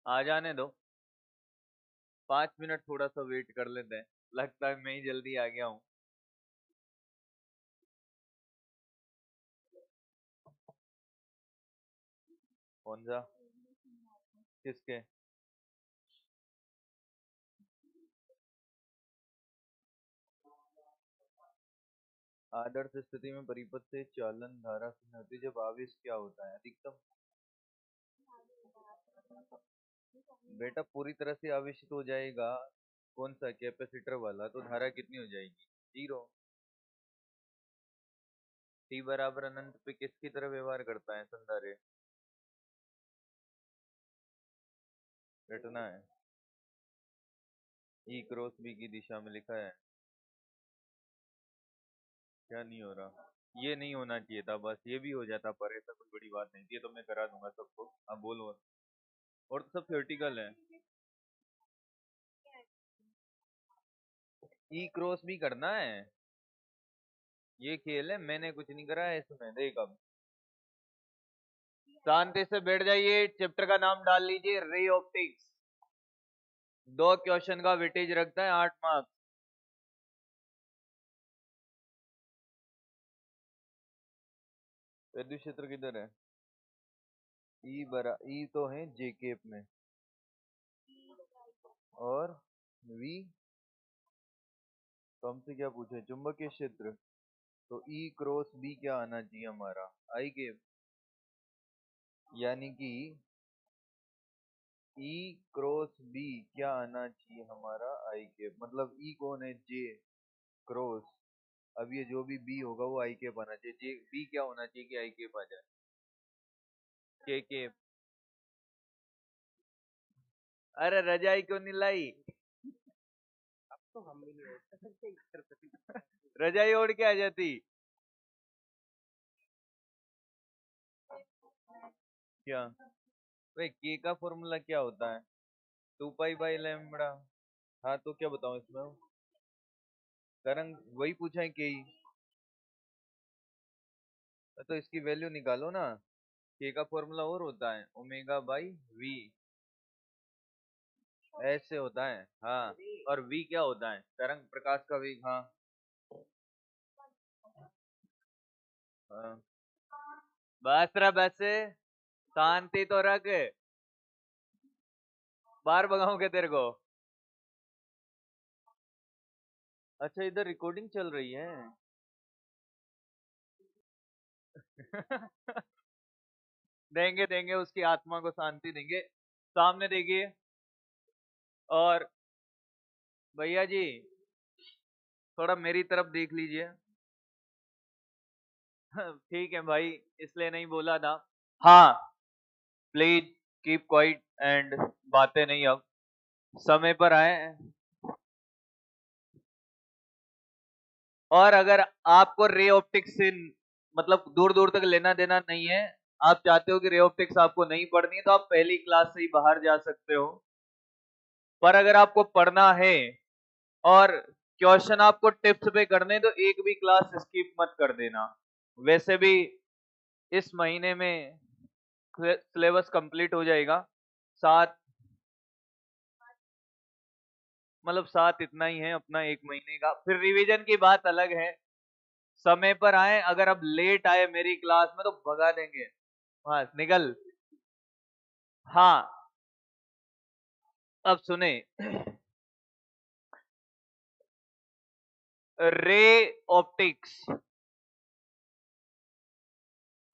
आ जाने दो, 5 मिनट थोड़ा सा वेट कर लेते हैं, लगता है मैं ही जल्दी आ गया हूँ। कौन सा? किसके? आदर्श स्थिति में परिपथ से चालन धारा शून्य होती है जब आवेश क्या होता है? अधिकतम। बेटा पूरी तरह से आवेशित हो जाएगा, कौन सा कैपेसिटर वाला, तो धारा कितनी हो जाएगी? 0। टी बराबर अनंत पे किसकी तरह व्यवहार करता है संधारित्र? रटना है। ई क्रॉस बी की दिशा में लिखा है। क्या नहीं हो रहा? ये नहीं होना चाहिए था, बस ये भी हो जाता, पर ऐसा कोई बड़ी बात नहीं थी, ये तो मैं करा दूंगा सबको। अब बोलो। और तो सब थ्योरेटिकल है। ई क्रॉस भी करना है, ये खेल है, मैंने कुछ नहीं करा है इसमें। देख अब शांति से बैठ जाइए, चैप्टर का नाम डाल लीजिए रे ऑप्टिक्स। 2 क्वेश्चन का वेटेज रखता है 8 मार्क्स। विद्युत क्षेत्र किधर है? ई तो है जे केप में, और वी तो हमसे क्या पूछे? चुंबकीय क्षेत्र। तो ई क्रॉस बी क्या आना चाहिए हमारा? आई केप। यानी कि ई क्रॉस बी क्या आना चाहिए हमारा? आई केप। मतलब ई कौन है? जे क्रॉस। अब ये जो भी बी होगा वो आई केप आना चाहिए। जे बी क्या होना चाहिए कि आई केप आ जाए? के केप। अरे रजाई क्यों नहीं लाई? अब तो हम भी नहीं ओढ़ सकते। रजाई ओढ़ के आ जाती। क्या? भाई के का फॉर्मूला क्या होता है? 2 पाई बाई लैम्बडा। हाँ तो क्या बताऊं इसमें? तरंग वही पूछा है के ही। तो इसकी वैल्यू निकालो ना। के का फॉर्मूला और होता है ओमेगा बाई वी। ऐसे होता है हाँ। और वी क्या होता है? तरंग प्रकाश का वेग। हाँ हाँ। बस रहा बस, शांति तो रख। बाहर भगाऊं क्या तेरे को? अच्छा इधर रिकॉर्डिंग चल रही है। देंगे देंगे, उसकी आत्मा को शांति देंगे। सामने देखिए। और भैया जी थोड़ा मेरी तरफ देख लीजिए। ठीक है भाई, इसलिए नहीं बोला था। हाँ प्लीज कीप क्वाइट एंड बातें नहीं अब, समय पर आए। और अगर आपको रे ऑप्टिक्स से मतलब दूर दूर तक लेना देना नहीं है, आप चाहते हो कि रे ऑप्टिक्स आपको नहीं पढ़नी है, तो आप पहली क्लास से ही बाहर जा सकते हो। पर अगर आपको पढ़ना है और क्वेश्चन आपको टिप्स पे करने, तो एक भी क्लास स्किप मत कर देना। वैसे भी इस महीने में सिलेबस कंप्लीट हो जाएगा। 7 मतलब 7 इतना ही है अपना 1 महीने का, फिर रिवीजन की बात अलग है। समय पर आए, अगर अब लेट आए मेरी क्लास में तो भगा देंगे। हाँ निकल। हाँ अब सुने। रे ऑप्टिक्स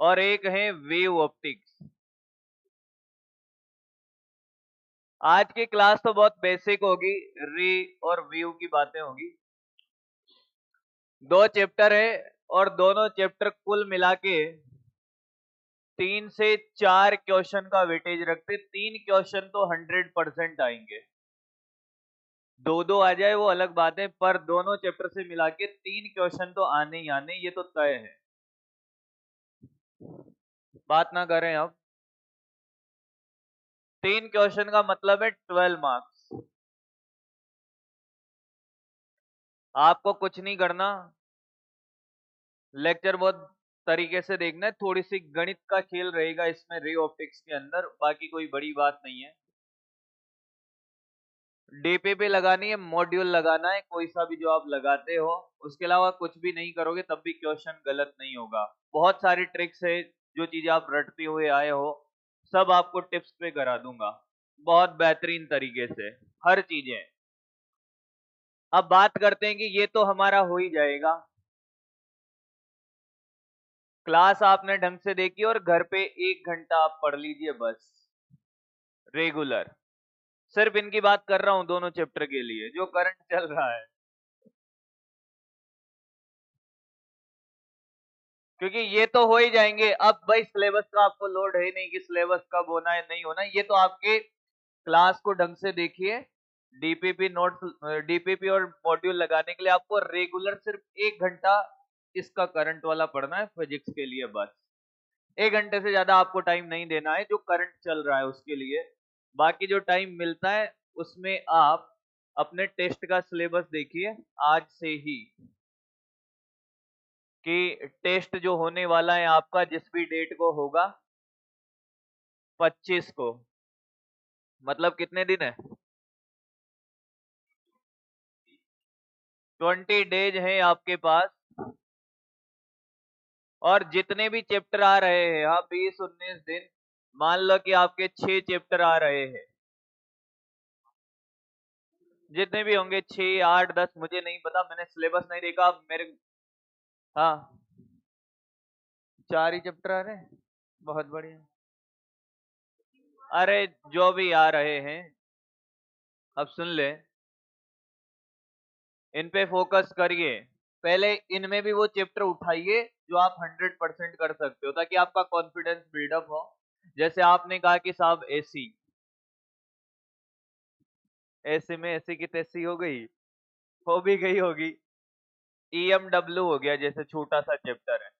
और एक है वेव ऑप्टिक्स। आज की क्लास तो बहुत बेसिक होगी, रे और वेव की बातें होगी। 2 चैप्टर है और दोनों चैप्टर कुल मिला के 3 से 4 क्वेश्चन का वेटेज रखते। 3 क्वेश्चन तो 100% आएंगे, 2-2 आ जाए वो अलग बात है, पर दोनों चैप्टर से मिला के 3 क्वेश्चन तो आने ही आने, ये तो तय है। बात ना करें अब। 3 क्वेश्चन का मतलब है 12 मार्क्स। आपको कुछ नहीं करना, लेक्चर बहुत तरीके से देखना है। थोड़ी सी गणित का खेल रहेगा इसमें रे ऑप्टिक्स के अंदर, बाकी कोई बड़ी बात नहीं है। डीपीपी लगानी है, मॉड्यूल लगाना है, कोई सा भी जो आप लगाते हो, उसके अलावा कुछ भी नहीं करोगे तब भी क्वेश्चन गलत नहीं होगा। बहुत सारी ट्रिक्स है, जो चीजें आप रटते हुए आए हो सब आपको टिप्स पे करा दूंगा बहुत बेहतरीन तरीके से, हर चीजें। अब बात करते हैं कि ये तो हमारा हो ही जाएगा, क्लास आपने ढंग से देखी और घर पे 1 घंटा आप पढ़ लीजिए बस, रेगुलर। सिर्फ इनकी बात कर रहा हूं दोनों चैप्टर के लिए जो करंट चल रहा है, क्योंकि ये तो हो ही जाएंगे। अब भाई सिलेबस का आपको लोड है नहीं कि सिलेबस कब होना है नहीं होना, ये तो आपके क्लास को ढंग से देखिए। डीपीपी नोट्स, डीपीपी और मॉड्यूल लगाने के लिए आपको रेगुलर सिर्फ 1 घंटा इसका करंट वाला पढ़ना है फिजिक्स के लिए बस। 1 घंटे से ज्यादा आपको टाइम नहीं देना है जो करंट चल रहा है उसके लिए। बाकी जो टाइम मिलता है उसमें आप अपने टेस्ट का सिलेबस देखिए आज से ही, कि टेस्ट जो होने वाला है आपका जिस भी डेट को होगा 25 को, मतलब कितने दिन है, 20 डेज है आपके पास। और जितने भी चैप्टर आ रहे हैं, हाँ 20-19 दिन, मान लो कि आपके 6 चैप्टर आ रहे हैं, जितने भी होंगे 6, 8, 10 मुझे नहीं पता, मैंने सिलेबस नहीं देखा। अब मेरे, हाँ 4 ही चैप्टर आ रहे हैं, बहुत बढ़िया। अरे जो भी आ रहे हैं, अब सुन ले, इन पे फोकस करिए। पहले इनमें भी वो चैप्टर उठाइए जो आप 100% कर सकते हो, ताकि आपका कॉन्फिडेंस बिल्डअप हो। जैसे आपने कहा कि साहब एसी, एसी में एसी की तैसी हो गई, हो भी गई होगी। ईएमडब्ल्यू हो गया, जैसे छोटा सा चैप्टर है,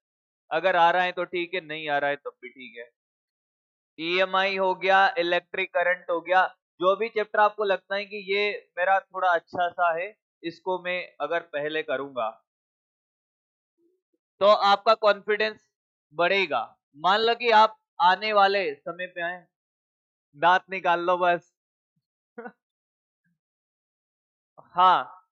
अगर आ रहा है तो ठीक है, नहीं आ रहा है तब भी ठीक है। ईएमआई हो गया, इलेक्ट्रिक करंट हो गया, जो भी चैप्टर आपको लगता है कि ये मेरा थोड़ा अच्छा सा है, इसको मैं अगर पहले करूंगा तो आपका कॉन्फिडेंस बढ़ेगा। मान लो कि आप आने वाले समय पे आए, दांत निकाल लो बस। हाँ,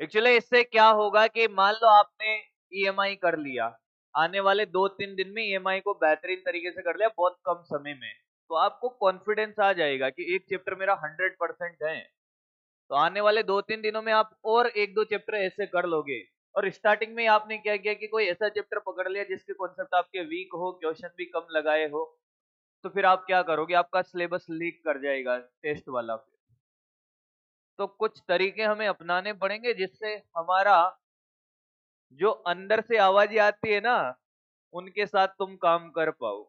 एक्चुअली इससे क्या होगा कि मान लो आपने ईएमआई कर लिया, आने वाले 2-3 दिन में ईएमआई को बेहतरीन तरीके से कर लिया बहुत कम समय में, तो आपको कॉन्फिडेंस आ जाएगा कि एक चैप्टर मेरा 100% है। तो आने वाले 2-3 दिनों में आप और 1-2 चैप्टर ऐसे कर लोगे। और स्टार्टिंग में आपने क्या किया कि कोई ऐसा चैप्टर पकड़ लिया जिसके कॉन्सेप्ट आपके वीक हो, क्वेश्चन भी कम लगाए हो, तो फिर आप क्या करोगे, आपका सिलेबस लीक कर जाएगा टेस्ट वाला। तो कुछ तरीके हमें अपनाने पड़ेंगे जिससे हमारा जो अंदर से आवाजें आती है ना, उनके साथ तुम काम कर पाओ,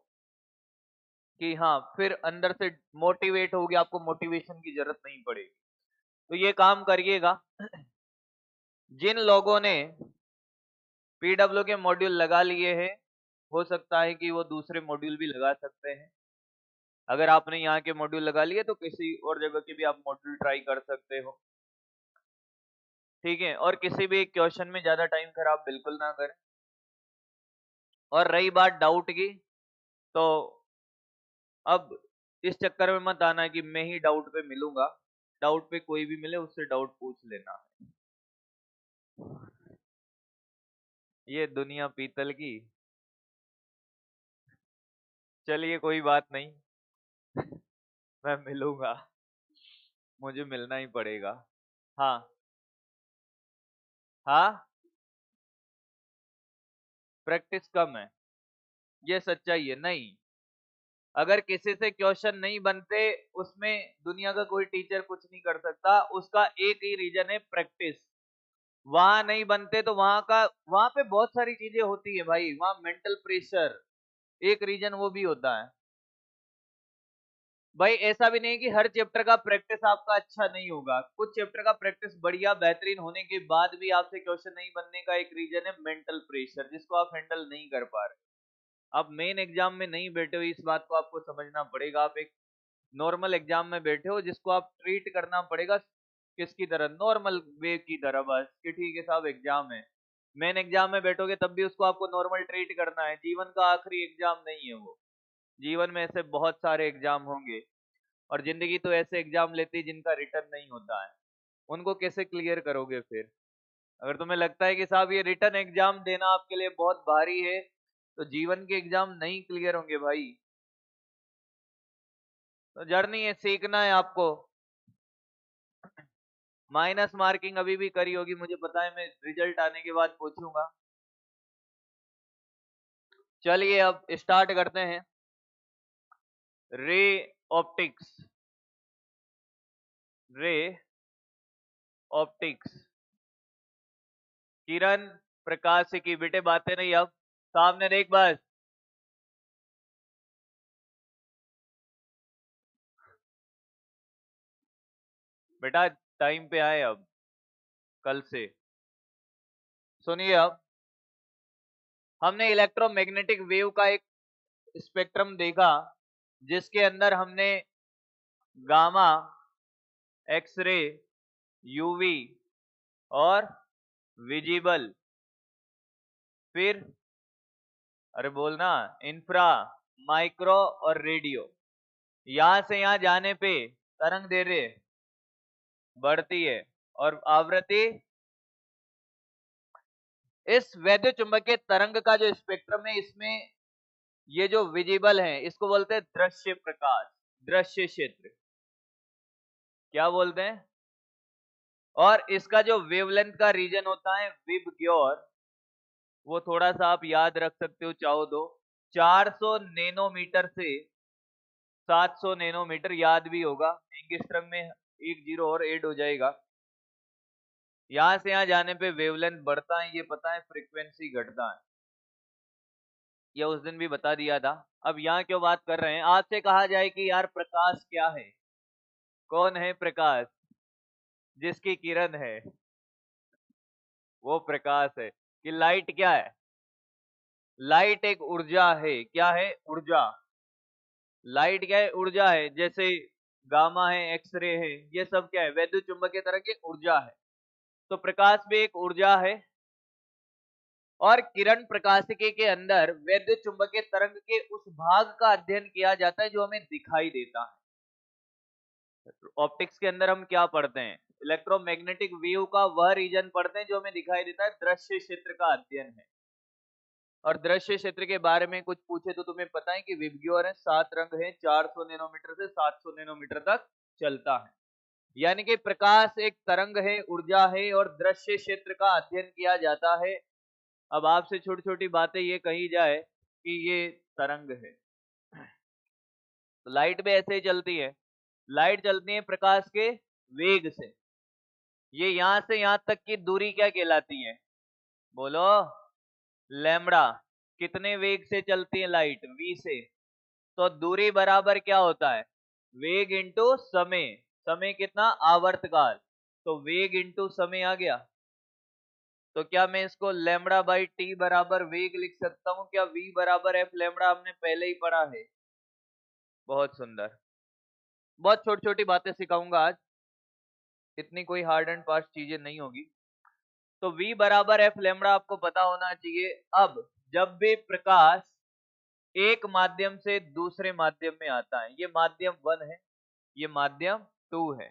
कि हाँ फिर अंदर से मोटिवेट होगी, आपको मोटिवेशन की जरूरत नहीं पड़ेगी। तो ये काम करिएगा। जिन लोगों ने पीडब्ल्यू के मॉड्यूल लगा लिए हैं, हो सकता है कि वो दूसरे मॉड्यूल भी लगा सकते हैं। अगर आपने यहाँ के मॉड्यूल लगा लिए तो किसी और जगह के भी आप मॉड्यूल ट्राई कर सकते हो, ठीक है। और किसी भी क्वेश्चन में ज्यादा टाइम खराब बिल्कुल ना करें। और रही बात डाउट की, तो अब इस चक्कर में मत आना कि मैं ही डाउट पे मिलूंगा। डाउट पे कोई भी मिले उससे डाउट पूछ लेना। ये दुनिया पीतल की, चलिए कोई बात नहीं। मैं मिलूंगा, मुझे मिलना ही पड़ेगा। हाँ हाँ, प्रैक्टिस कम है, ये सच्चाई है। नहीं, अगर किसी से क्वेश्चन नहीं बनते, उसमें दुनिया का कोई टीचर कुछ नहीं कर सकता। उसका एक ही रीजन है, प्रैक्टिस। वहां नहीं बनते तो वहां पे बहुत सारी चीजें होती है भाई, वहां मेंटल प्रेशर एक रीजन वो भी होता है। भाई ऐसा भी नहीं कि हर चैप्टर का प्रैक्टिस आपका अच्छा नहीं होगा, कुछ चैप्टर का प्रैक्टिस बढ़िया बेहतरीन होने के बाद भी आपसे क्वेश्चन नहीं बनने का एक रीजन है मेंटल प्रेशर, जिसको आप हैंडल नहीं कर पा रहे। आप मेन एग्जाम में नहीं बैठे हो, इस बात को आपको समझना पड़ेगा। आप एक नॉर्मल एग्जाम में बैठे हो जिसको आप ट्रीट करना पड़ेगा किसकी तरह, नॉर्मल वे की तरह, बस कि ठीक है साहब एग्जाम है। मेन एग्जाम में बैठोगे तब भी उसको आपको नॉर्मल ट्रीट करना है। जीवन का आखिरी एग्जाम नहीं है वो, जीवन में ऐसे बहुत सारे एग्जाम होंगे। और जिंदगी तो ऐसे एग्जाम लेती है जिनका रिटर्न नहीं होता है, उनको कैसे क्लियर करोगे फिर? अगर तुम्हें लगता है कि साहब ये रिटर्न एग्जाम देना आपके लिए बहुत भारी है, तो जीवन के एग्जाम नहीं क्लियर होंगे भाई। तो जर्नी है, सीखना है आपको। माइनस मार्किंग अभी भी करी होगी मुझे पता है, मैं रिजल्ट आने के बाद पूछूंगा। चलिए अब स्टार्ट करते हैं। रे ऑप्टिक्स, रे ऑप्टिक्स, किरण प्रकाश की। बेटे बातें नहीं, अब सामने देख बस। बेटा टाइम पे आए अब, कल से। सुनिए अब, हमने इलेक्ट्रोमैग्नेटिक वेव का एक स्पेक्ट्रम देखा, जिसके अंदर हमने गामा, एक्सरे, यूवी और विजिबल, फिर अरे बोलना, इंफ्रा, माइक्रो और रेडियो, यहां से यहां जाने पे तरंग दैर्ध्य बढ़ती है और आवृत्ति। इस वैद्युत चुंबकीय तरंग का जो स्पेक्ट्रम है, इसमें ये जो विजिबल है इसको बोलते हैं दृश्य प्रकाश, दृश्य क्षेत्र, क्या बोलते हैं। और इसका जो वेवलेंथ का रीजन होता है विबग्योर, वो थोड़ा सा आप याद रख सकते हो चाहो तो, 400 नैनोमीटर से 700 नैनोमीटर, याद भी होगा, एंगस्ट्रम में एक जीरो और ऐड हो जाएगा। यहां से यहां जाने पे वेवलेंथ बढ़ता है, ये पता है, फ्रीक्वेंसी घटता है, ये उस दिन भी बता दिया था। अब यहाँ क्यों बात कर रहे हैं, आपसे कहा जाए कि यार प्रकाश क्या है, कौन है प्रकाश, जिसकी किरण है वो प्रकाश है। कि लाइट क्या है, लाइट एक ऊर्जा है, क्या है, ऊर्जा। लाइट क्या है, ऊर्जा है। जैसे गामा है, एक्सरे है, ये सब क्या है, वैद्युत चुंबकीय तरंग की ऊर्जा है। तो प्रकाश भी एक ऊर्जा है। और किरण प्रकाशिकी के अंदर वैद्युत चुंबकीय तरंग के उस भाग का अध्ययन किया जाता है जो हमें दिखाई देता है। ऑप्टिक्स के अंदर हम क्या पढ़ते हैं, इलेक्ट्रोमैग्नेटिक वेव का वह रीजन पढ़ते हैं जो हमें दिखाई देता है, दृश्य क्षेत्र का अध्ययन है। और दृश्य क्षेत्र के बारे में कुछ पूछे तो तुम्हें पता है कि विबग्योर है, 7 रंग है, 400 नैनोमीटर से 700 नैनोमीटर तक चलता है। यानी कि प्रकाश एक तरंग है, ऊर्जा है, और दृश्य क्षेत्र का अध्ययन किया जाता है। अब आपसे छोटी छोटी बातें ये कही जाए कि ये तरंग है, तो लाइट भी ऐसे ही चलती है। लाइट चलती है प्रकाश के वेग से। ये यहां से यहां तक की दूरी क्या कहलाती है, बोलो, लैम्बडा। कितने वेग से चलती है लाइट, v से। तो दूरी बराबर क्या होता है, वेग इंटू समय। समय कितना, आवर्तकाल। तो वेग इंटू समय आ गया। तो क्या मैं इसको लैम्बडा बाई टी बराबर वेग लिख सकता हूं क्या, v बराबर एफ लैम्बडा, हमने पहले ही पढ़ा है। बहुत सुंदर, बहुत छोटी छोटी बातें सिखाऊंगा आज, इतनी कोई हार्ड एंड फास्ट चीजें नहीं होगी। तो v बराबर एफ लैम्बडा आपको पता होना चाहिए। अब जब भी प्रकाश एक माध्यम से दूसरे माध्यम में आता है, ये माध्यम 1 है, ये माध्यम 2 है,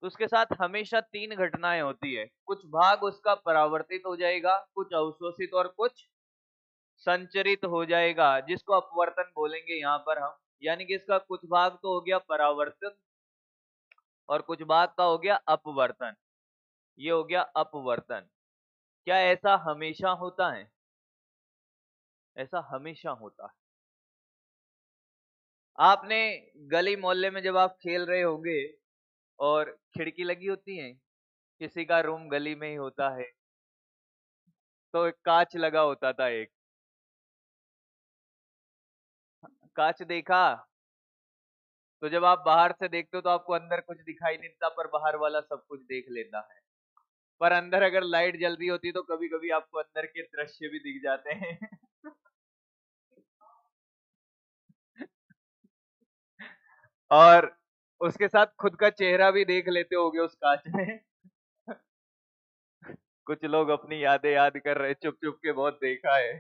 तो उसके साथ हमेशा 3 घटनाएं होती है। कुछ भाग उसका परावर्तित हो जाएगा, कुछ अवशोषित और कुछ संचरित हो जाएगा, जिसको अपवर्तन बोलेंगे यहाँ पर हम। यानी कि इसका कुछ भाग तो हो गया परावर्तन और कुछ भाग का हो गया अपवर्तन, ये हो गया अपवर्तन। क्या ऐसा हमेशा होता है, ऐसा हमेशा होता है। आपने गली मोहल्ले में जब आप खेल रहे होंगे और खिड़की लगी होती है, किसी का रूम गली में ही होता है, तो एक कांच लगा होता था, एक कांच देखा, तो जब आप बाहर से देखते हो तो आपको अंदर कुछ दिखाई नहीं देता, पर बाहर वाला सब कुछ देख लेता है। पर अंदर अगर लाइट जल रही होती तो कभी कभी आपको अंदर के दृश्य भी दिख जाते हैं। और उसके साथ खुद का चेहरा भी देख लेते होगे उस कांच में। कुछ लोग अपनी यादें याद कर रहे, चुप चुप के, बहुत देखा है।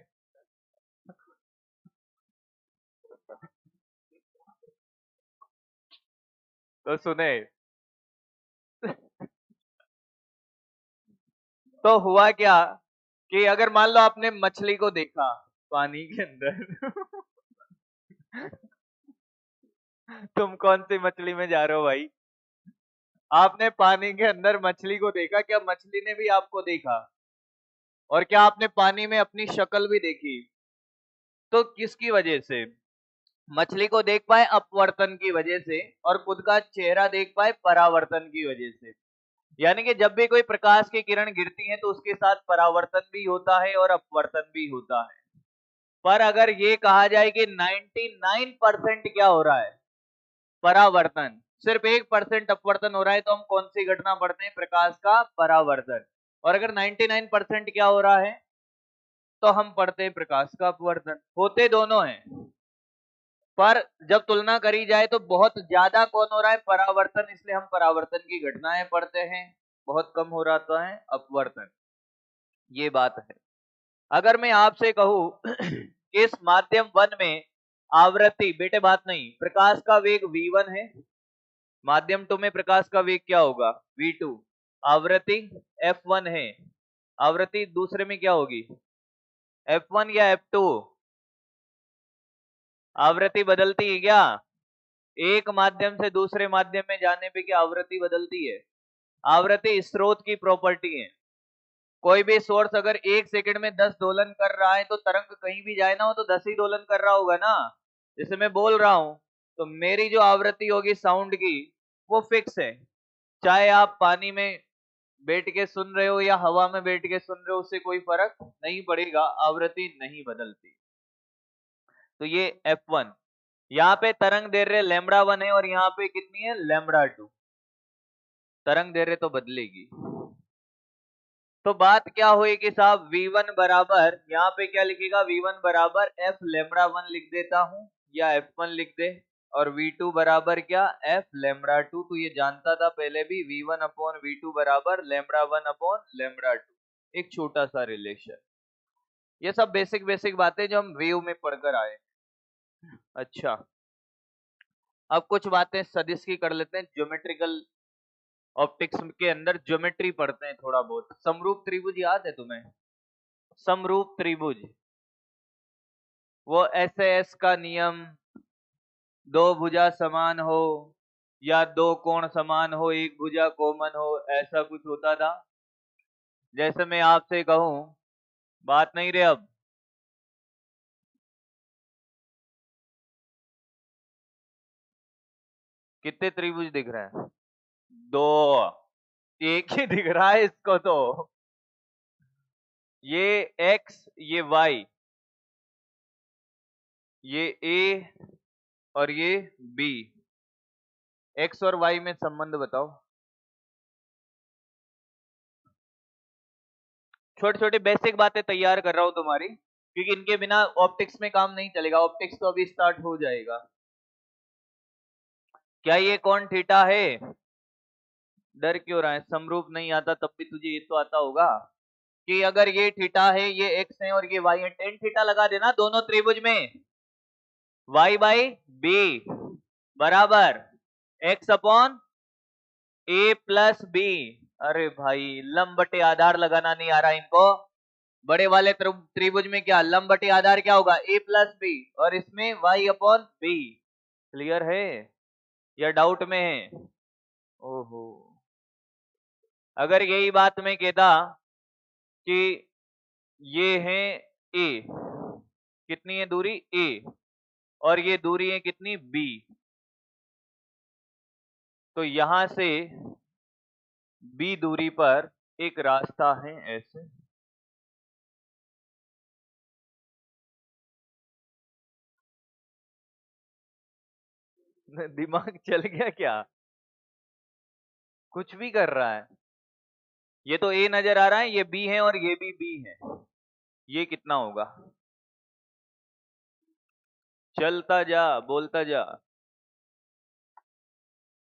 तो सुने, तो हुआ क्या कि अगर मान लो आपने मछली को देखा पानी के अंदर तुम कौन सी मछली में जा रहे हो भाई? आपने पानी के अंदर मछली को देखा, क्या मछली ने भी आपको देखा? और क्या आपने पानी में अपनी शक्ल भी देखी? तो किसकी वजह से? मछली को देख पाए अपवर्तन की वजह से, और खुद का चेहरा देख पाए परावर्तन की वजह से। यानी कि जब भी कोई प्रकाश की किरण गिरती है तो उसके साथ परावर्तन भी होता है और अपवर्तन भी होता है। पर अगर ये कहा जाए कि 99% क्या हो रहा है, परावर्तन, सिर्फ 1% अपवर्तन हो रहा है, तो हम कौन सी घटना पढ़ते हैं? प्रकाश का परावर्तन। और अगर 99% क्या हो रहा है, तो हम पढ़ते हैं प्रकाश का अपवर्तन। होते दोनों हैं, पर जब तुलना करी जाए तो बहुत ज्यादा कौन हो रहा है? परावर्तन, इसलिए हम परावर्तन की घटनाएं पढ़ते हैं। बहुत कम हो रहा है अपवर्तन। ये बात है। अगर मैं आपसे कहूं कि इस माध्यम वन में आवृत्ति, बेटे बात नहीं, प्रकाश का वेग v1 है, माध्यम 2 में प्रकाश का वेग क्या होगा? v2। आवृत्ति f1 है, आवृत्ति दूसरे में क्या होगी? f1 या f2? आवृत्ति बदलती है क्या? एक माध्यम से दूसरे माध्यम में जाने पे क्या आवृत्ति बदलती है? आवृत्ति स्रोत की प्रॉपर्टी है। कोई भी सोर्स अगर 1 सेकंड में 10 दोलन कर रहा है, तो तरंग कहीं भी जाए ना हो तो 10 ही दोलन कर रहा होगा ना। जैसे मैं बोल रहा हूं, तो मेरी जो आवृत्ति होगी साउंड की, वो फिक्स है। चाहे आप पानी में बैठ के सुन रहे हो या हवा में बैठ के सुन रहे हो, उससे कोई फर्क नहीं पड़ेगा, आवृत्ति नहीं बदलती। तो ये f1, यहाँ पे तरंग दैर्घ्य λ1 है और यहाँ पे कितनी है? λ2। तरंग दैर्घ्य तो बदलेगी। तो बात क्या हुई कि साहब v1 बराबर, यहाँ पे क्या लिखेगा? v1 बराबर f λ1 लिख देता हूं, या f1 लिख दे। और v2 बराबर क्या? f λ2। तो ये जानता था पहले भी, v1 अपॉन v2 बराबर λ1 अपॉन λ2। एक छोटा सा रिलेशन। ये सब बेसिक बेसिक बातें जो हम वेव में पढ़कर आए। अच्छा, अब कुछ बातें सदिश की कर लेते हैं। ज्योमेट्रिकल ऑप्टिक्स के अंदर ज्योमेट्री पढ़ते हैं थोड़ा बहुत। समरूप त्रिभुज याद है तुम्हें? समरूप त्रिभुज, वो एस का नियम, दो भुजा समान हो या दो कोण समान हो, एक भुजा कॉमन हो, ऐसा कुछ होता था। जैसे मैं आपसे कहूं, बात नहीं रे अब, कितने त्रिभुज दिख रहे हैं? दो। एक ही दिख रहा है इसको तो। ये x, ये y, ये a और ये b। x और y में संबंध बताओ। छोटी छोटी बेसिक बातें तैयार कर रहा हूं तुम्हारी, क्योंकि इनके बिना ऑप्टिक्स में काम नहीं चलेगा। ऑप्टिक्स तो अभी स्टार्ट हो जाएगा। क्या ये कौन थीटा है? डर क्यों रहा है? समरूप नहीं आता तब भी तुझे ये तो आता होगा कि अगर ये थीटा है, ये x है और ये y है, टेन थीटा लगा देना दोनों त्रिभुज में। y बाई बी बराबर x upon a plus B. अरे भाई, लंब बटे आधार लगाना नहीं आ रहा इनको। बड़े वाले त्रिभुज में क्या लंब बटे आधार क्या होगा? a प्लस बी, और इसमें y अपॉन बी। क्लियर है या डाउट में है? ओहो, अगर यही बात मैं कहता कि ये है a, कितनी है दूरी? a, और ये दूरी है कितनी? b, तो यहां से b दूरी पर एक रास्ता है ऐसे। दिमाग चल गया क्या? कुछ भी कर रहा है। ये तो a नजर आ रहा है, ये b है और ये भी b है। ये कितना होगा? चलता जा, बोलता जा।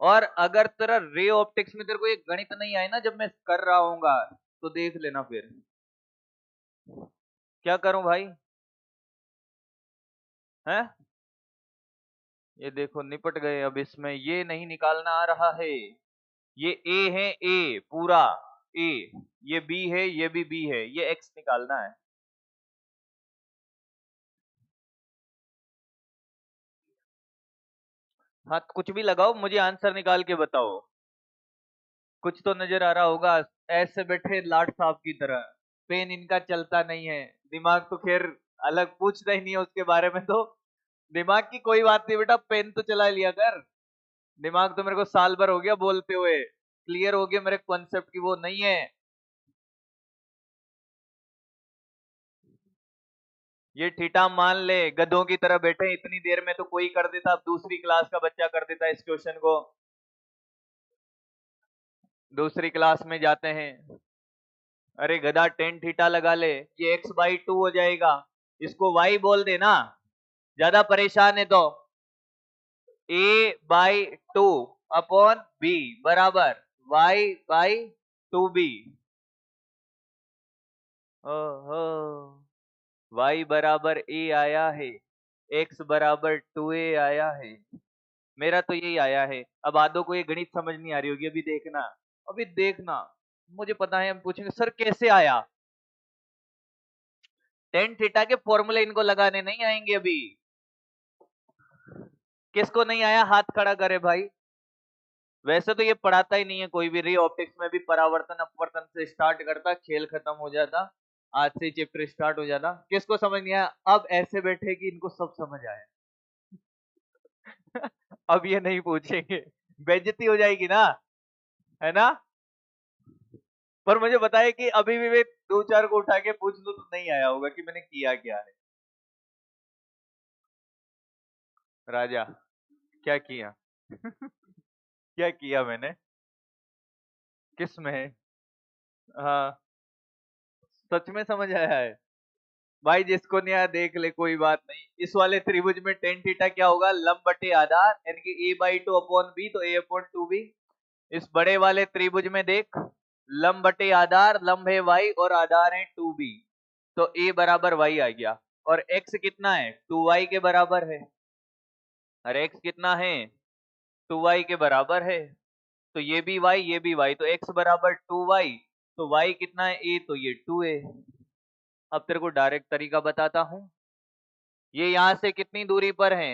और अगर तेरा रे ऑप्टिक्स में तेरे को एक गणित नहीं आए ना जब मैं कर रहा हूँगा, तो देख लेना फिर क्या करूं भाई। हैं? ये देखो निपट गए। अब इसमें ये नहीं निकालना आ रहा है। ये ए है, ए पूरा ए, ये बी है, ये भी बी है, ये एक्स निकालना है। हाँ कुछ भी लगाओ, मुझे आंसर निकाल के बताओ। कुछ तो नजर आ रहा होगा। ऐसे बैठे लाट साहब की तरह, पेन इनका चलता नहीं है। दिमाग तो खैर अलग, पूछना ही नहीं है उसके बारे में। तो दिमाग की कोई बात नहीं बेटा, पेन तो चला लिया कर। दिमाग तो मेरे को साल भर हो गया बोलते हुए, क्लियर हो गया मेरे कॉन्सेप्ट की वो नहीं है। ये ठीठा मान ले, गधों की तरह बैठे इतनी देर में तो कोई कर देता, अब दूसरी क्लास का बच्चा कर देता इस क्वेश्चन को। दूसरी क्लास में जाते हैं। अरे गधा, टेन थीटा लगा ले, ये x/2 हो जाएगा। इसको y बोल देना, ज्यादा परेशान है तो। a/2 अपॉन b बराबर y/2b। ओहो, y बराबर a आया है, x बराबर 2a आया है। मेरा तो यही आया है। अब आदो को ये गणित समझ नहीं आ रही होगी, अभी देखना। अभी देखना, मुझे पता है। हम पूछेंगे सर कैसे आया। टेन थीटा के फॉर्मूले इनको लगाने नहीं आएंगे अभी। किसको नहीं आया हाथ खड़ा करे भाई। वैसे तो ये पढ़ाता ही नहीं है कोई भी, रे ऑप्टिक्स में भी परावर्तन अपवर्तन से स्टार्ट करता, खेल खत्म हो जाता, आज से चैप्टर स्टार्ट हो जाता। किसको समझ नहीं आया? अब ऐसे बैठे कि इनको सब समझ आया। अब ये नहीं पूछेंगे, बेइज्जती हो जाएगी ना, है ना। पर मुझे बताया कि अभी भी मैं दो चार को उठा के पूछ लूं तो नहीं आया होगा कि मैंने किया क्या है। राजा, क्या किया? क्या किया मैंने? किस में? हाँ, सच में समझ आया है भाई। जिसको नहीं आया देख ले, कोई बात नहीं। इस वाले त्रिभुज में टेन थीटा क्या होगा? लंब बटे आधार, यानी कि a/2 अपॉन बी, तो a अपॉन 2b। इस बड़े वाले त्रिभुज में देख, लंब बटे आधार, लंब है y और आधार है 2b, तो a बराबर y आ गया। और x कितना है? 2y के बराबर है। और x कितना है? 2y के बराबर है। तो ये भी y, ये भी y, तो x बराबर 2y। तो y कितना है? a, तो ये 2a। अब तेरे को डायरेक्ट तरीका बताता हूं। ये यहां से कितनी दूरी पर है?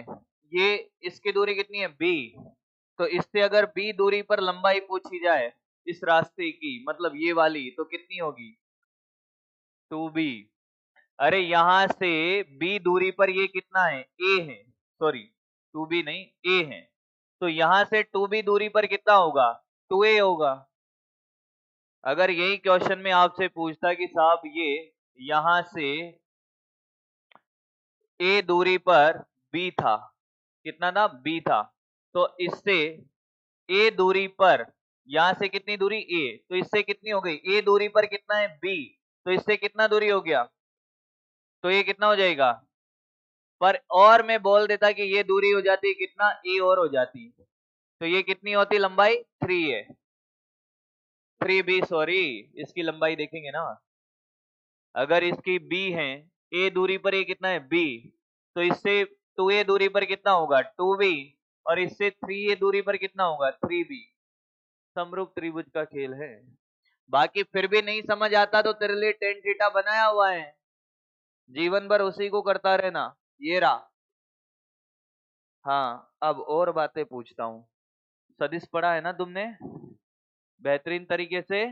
ये, इसकी दूरी कितनी है? b। तो इससे अगर b दूरी पर लंबाई पूछी जाए इस रास्ते की, मतलब ये वाली, तो कितनी होगी? 2b। अरे यहां से b दूरी पर ये कितना है? a है। सॉरी, 2b नहीं, a है। तो यहां से 2b दूरी पर कितना होगा? 2a होगा। अगर यही क्वेश्चन में आपसे पूछता कि साहब ये यहां से a दूरी पर b था, कितना था? b था। तो इससे a दूरी पर, यहां से कितनी दूरी? a, तो इससे कितनी हो गई? a दूरी पर कितना है? b, तो इससे कितना दूरी हो गया? तो ये कितना हो जाएगा? पर और मैं बोल देता कि ये दूरी हो जाती कितना? a और हो जाती, तो ये कितनी होती लंबाई? 3 है। 3b, सॉरी, इसकी लंबाई देखेंगे ना। अगर इसकी b है, a दूरी पर ये कितना है? b, तो इससे 2a दूरी पर कितना होगा? 2b, और इससे 3a दूरी पर कितना होगा? 3b। समरूप त्रिभुज का खेल है। बाकी फिर भी नहीं समझ आता तो तेरे लिए टेन थीटा बनाया हुआ है, जीवन भर उसी को करता रहना। ये रहा। हाँ, अब और बातें पूछता हूँ। सदिश पढ़ा है ना तुमने बेहतरीन तरीके से?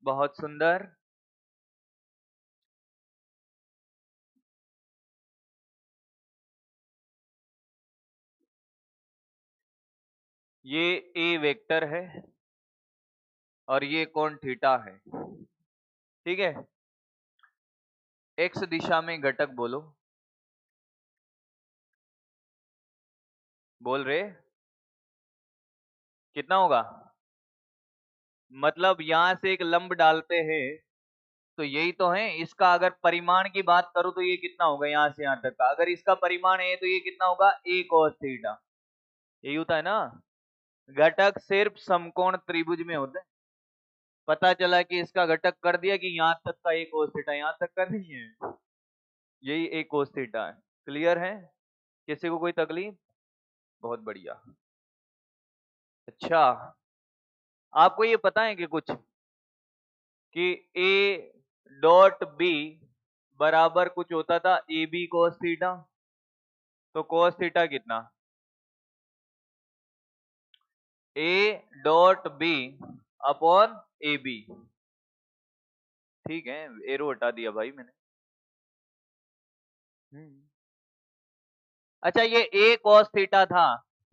बहुत सुंदर। ये ए वेक्टर है और ये कोण थीटा है, ठीक है। एक्स दिशा में घटक बोलो, बोल रहे कितना होगा? मतलब यहां से एक लंब डालते हैं, तो यही तो है। इसका अगर परिमाण की बात करूं तो ये कितना होगा? यहां से यहां तक का अगर इसका परिमाण है तो ये कितना होगा? a cos theta. यही होता है ना। घटक सिर्फ समकोण त्रिभुज में होते हैं। पता चला कि इसका घटक कर दिया कि यहां तक का a cos थीटा, यहां तक का नहीं है, यही a cos थीटा है। क्लियर है? किसी को कोई तकलीफ? बहुत बढ़िया। अच्छा, आपको ये पता है कि कुछ कि ए डॉट बी बराबर कुछ होता था ए बी कोस थीटा। तो कोस थीटा कितना? A dot B upon A B. ठीक है, एरो हटा दिया भाई मैंने। अच्छा, ये ए कॉस थीटा था,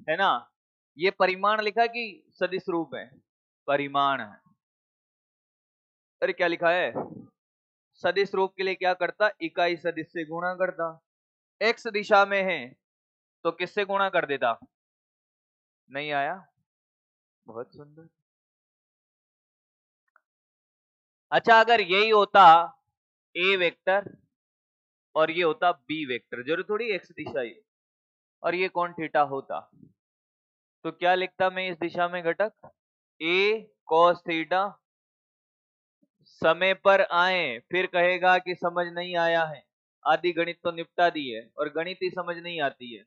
है ना? ये परिमाण लिखा कि सदिश रूप है? परिमाण है। अरे क्या लिखा है? सदिश रूप के लिए क्या करता? इकाई सदिश से गुणा करता। एक्स दिशा में है तो किससे गुणा कर देता? नहीं आया? बहुत सुंदर। अच्छा, अगर यही होता ए वेक्टर और ये होता बी वेक्टर, जरूर थोड़ी एक्स दिशा ही, और ये कौन थीटा होता, तो क्या लिखता मैं इस दिशा में घटक? ए कॉस थीटा। समय पर आए फिर कहेगा कि समझ नहीं आया है। आधी गणित तो निपटा दी है और गणित ही समझ नहीं आती है।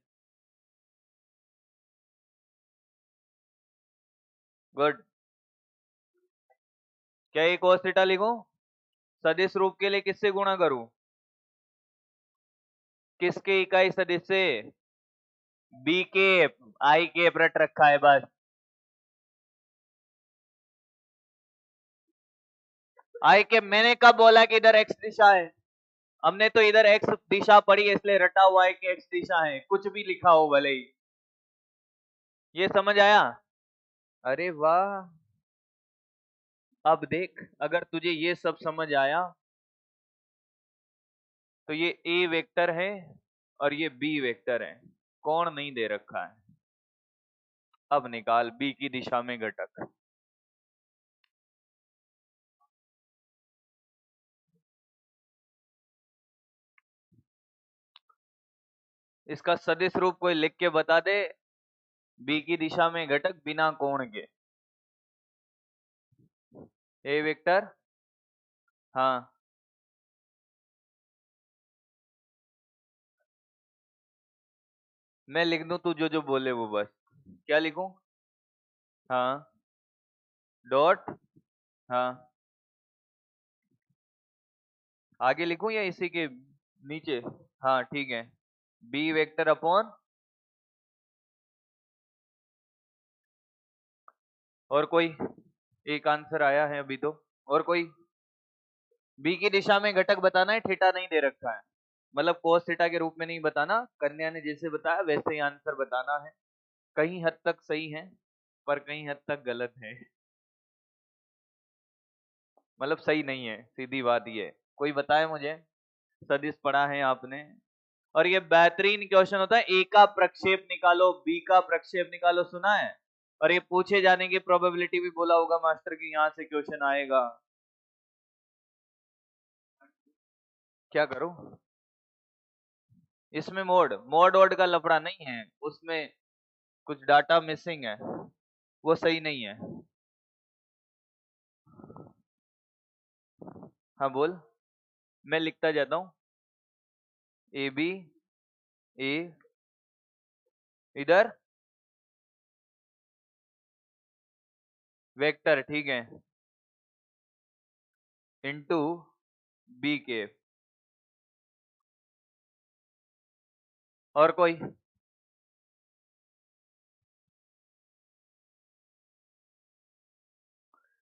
गुड। क्या ये cos थीटा लिखूं? सदिश रूप के लिए किससे गुणा करूं? किसके इकाई सदिश से? बी के। आई के रट रखा है बस। आई के मैंने कब बोला कि इधर एक्स दिशा है? हमने तो इधर एक्स दिशा पढ़ी है इसलिए रटा हुआ है कि एक्स दिशा है, कुछ भी लिखा हो भले ही। ये समझ आया? अरे वाह। अब देख, अगर तुझे ये सब समझ आया तो ये ए वेक्टर है और ये बी वेक्टर है। कौन नहीं दे रखा है? अब निकाल बी की दिशा में घटक। इसका सदिश रूप कोई लिख के बता दे, बी की दिशा में घटक बिना कोण के। ए वेक्टर। हाँ, मैं लिख दूं तू जो जो बोले वो बस? क्या लिखूं? हाँ, डॉट। हाँ, आगे लिखूं या इसी के नीचे? हाँ ठीक है, बी वेक्टर अपॉन। और कोई? एक आंसर आया है अभी तो। और कोई? बी की दिशा में घटक बताना है, थीटा नहीं दे रखा है, मतलब कोस थीटा के रूप में नहीं बताना, कन्या ने जैसे बताया वैसे ही आंसर बताना है। कहीं हद तक सही है पर कहीं हद तक गलत है, मतलब सही नहीं है, सीधी बात ये। कोई बताए मुझे, सदिश पढ़ा है आपने, और ये बेहतरीन क्वेश्चन होता है। ए का प्रक्षेप निकालो, बी का प्रक्षेप निकालो, सुना है? और ये पूछे जाने की प्रोबेबिलिटी भी बोला होगा मास्टर की, यहाँ से क्वेश्चन आएगा। क्या करूं इसमें? मोड मोड वोड का लफड़ा नहीं है उसमें, कुछ डाटा मिसिंग है, वो सही नहीं है। हाँ बोल, मैं लिखता जाता हूँ। ए बी, ए, इधर वेक्टर, ठीक है, इनटू बी के। और कोई?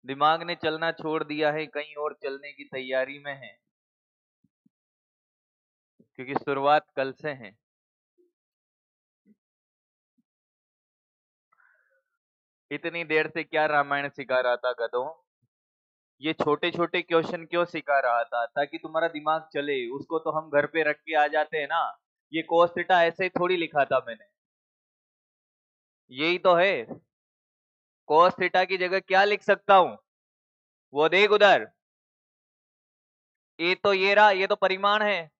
दिमाग ने चलना छोड़ दिया है, कहीं और चलने की तैयारी में है, क्योंकि शुरुआत कल से है। इतनी देर से क्या रामायण सिखा रहा था गधों? ये छोटे छोटे क्वेश्चन क्यों सिखा रहा था? ताकि तुम्हारा दिमाग चले, उसको तो हम घर पे रख के आ जाते हैं ना। ये कोस थीटा ऐसे ही थोड़ी लिखा था मैंने, यही तो है। कोस थीटा की जगह क्या लिख सकता हूं? वो देख उधर, ए तो ये रहा, ये तो परिमाण है।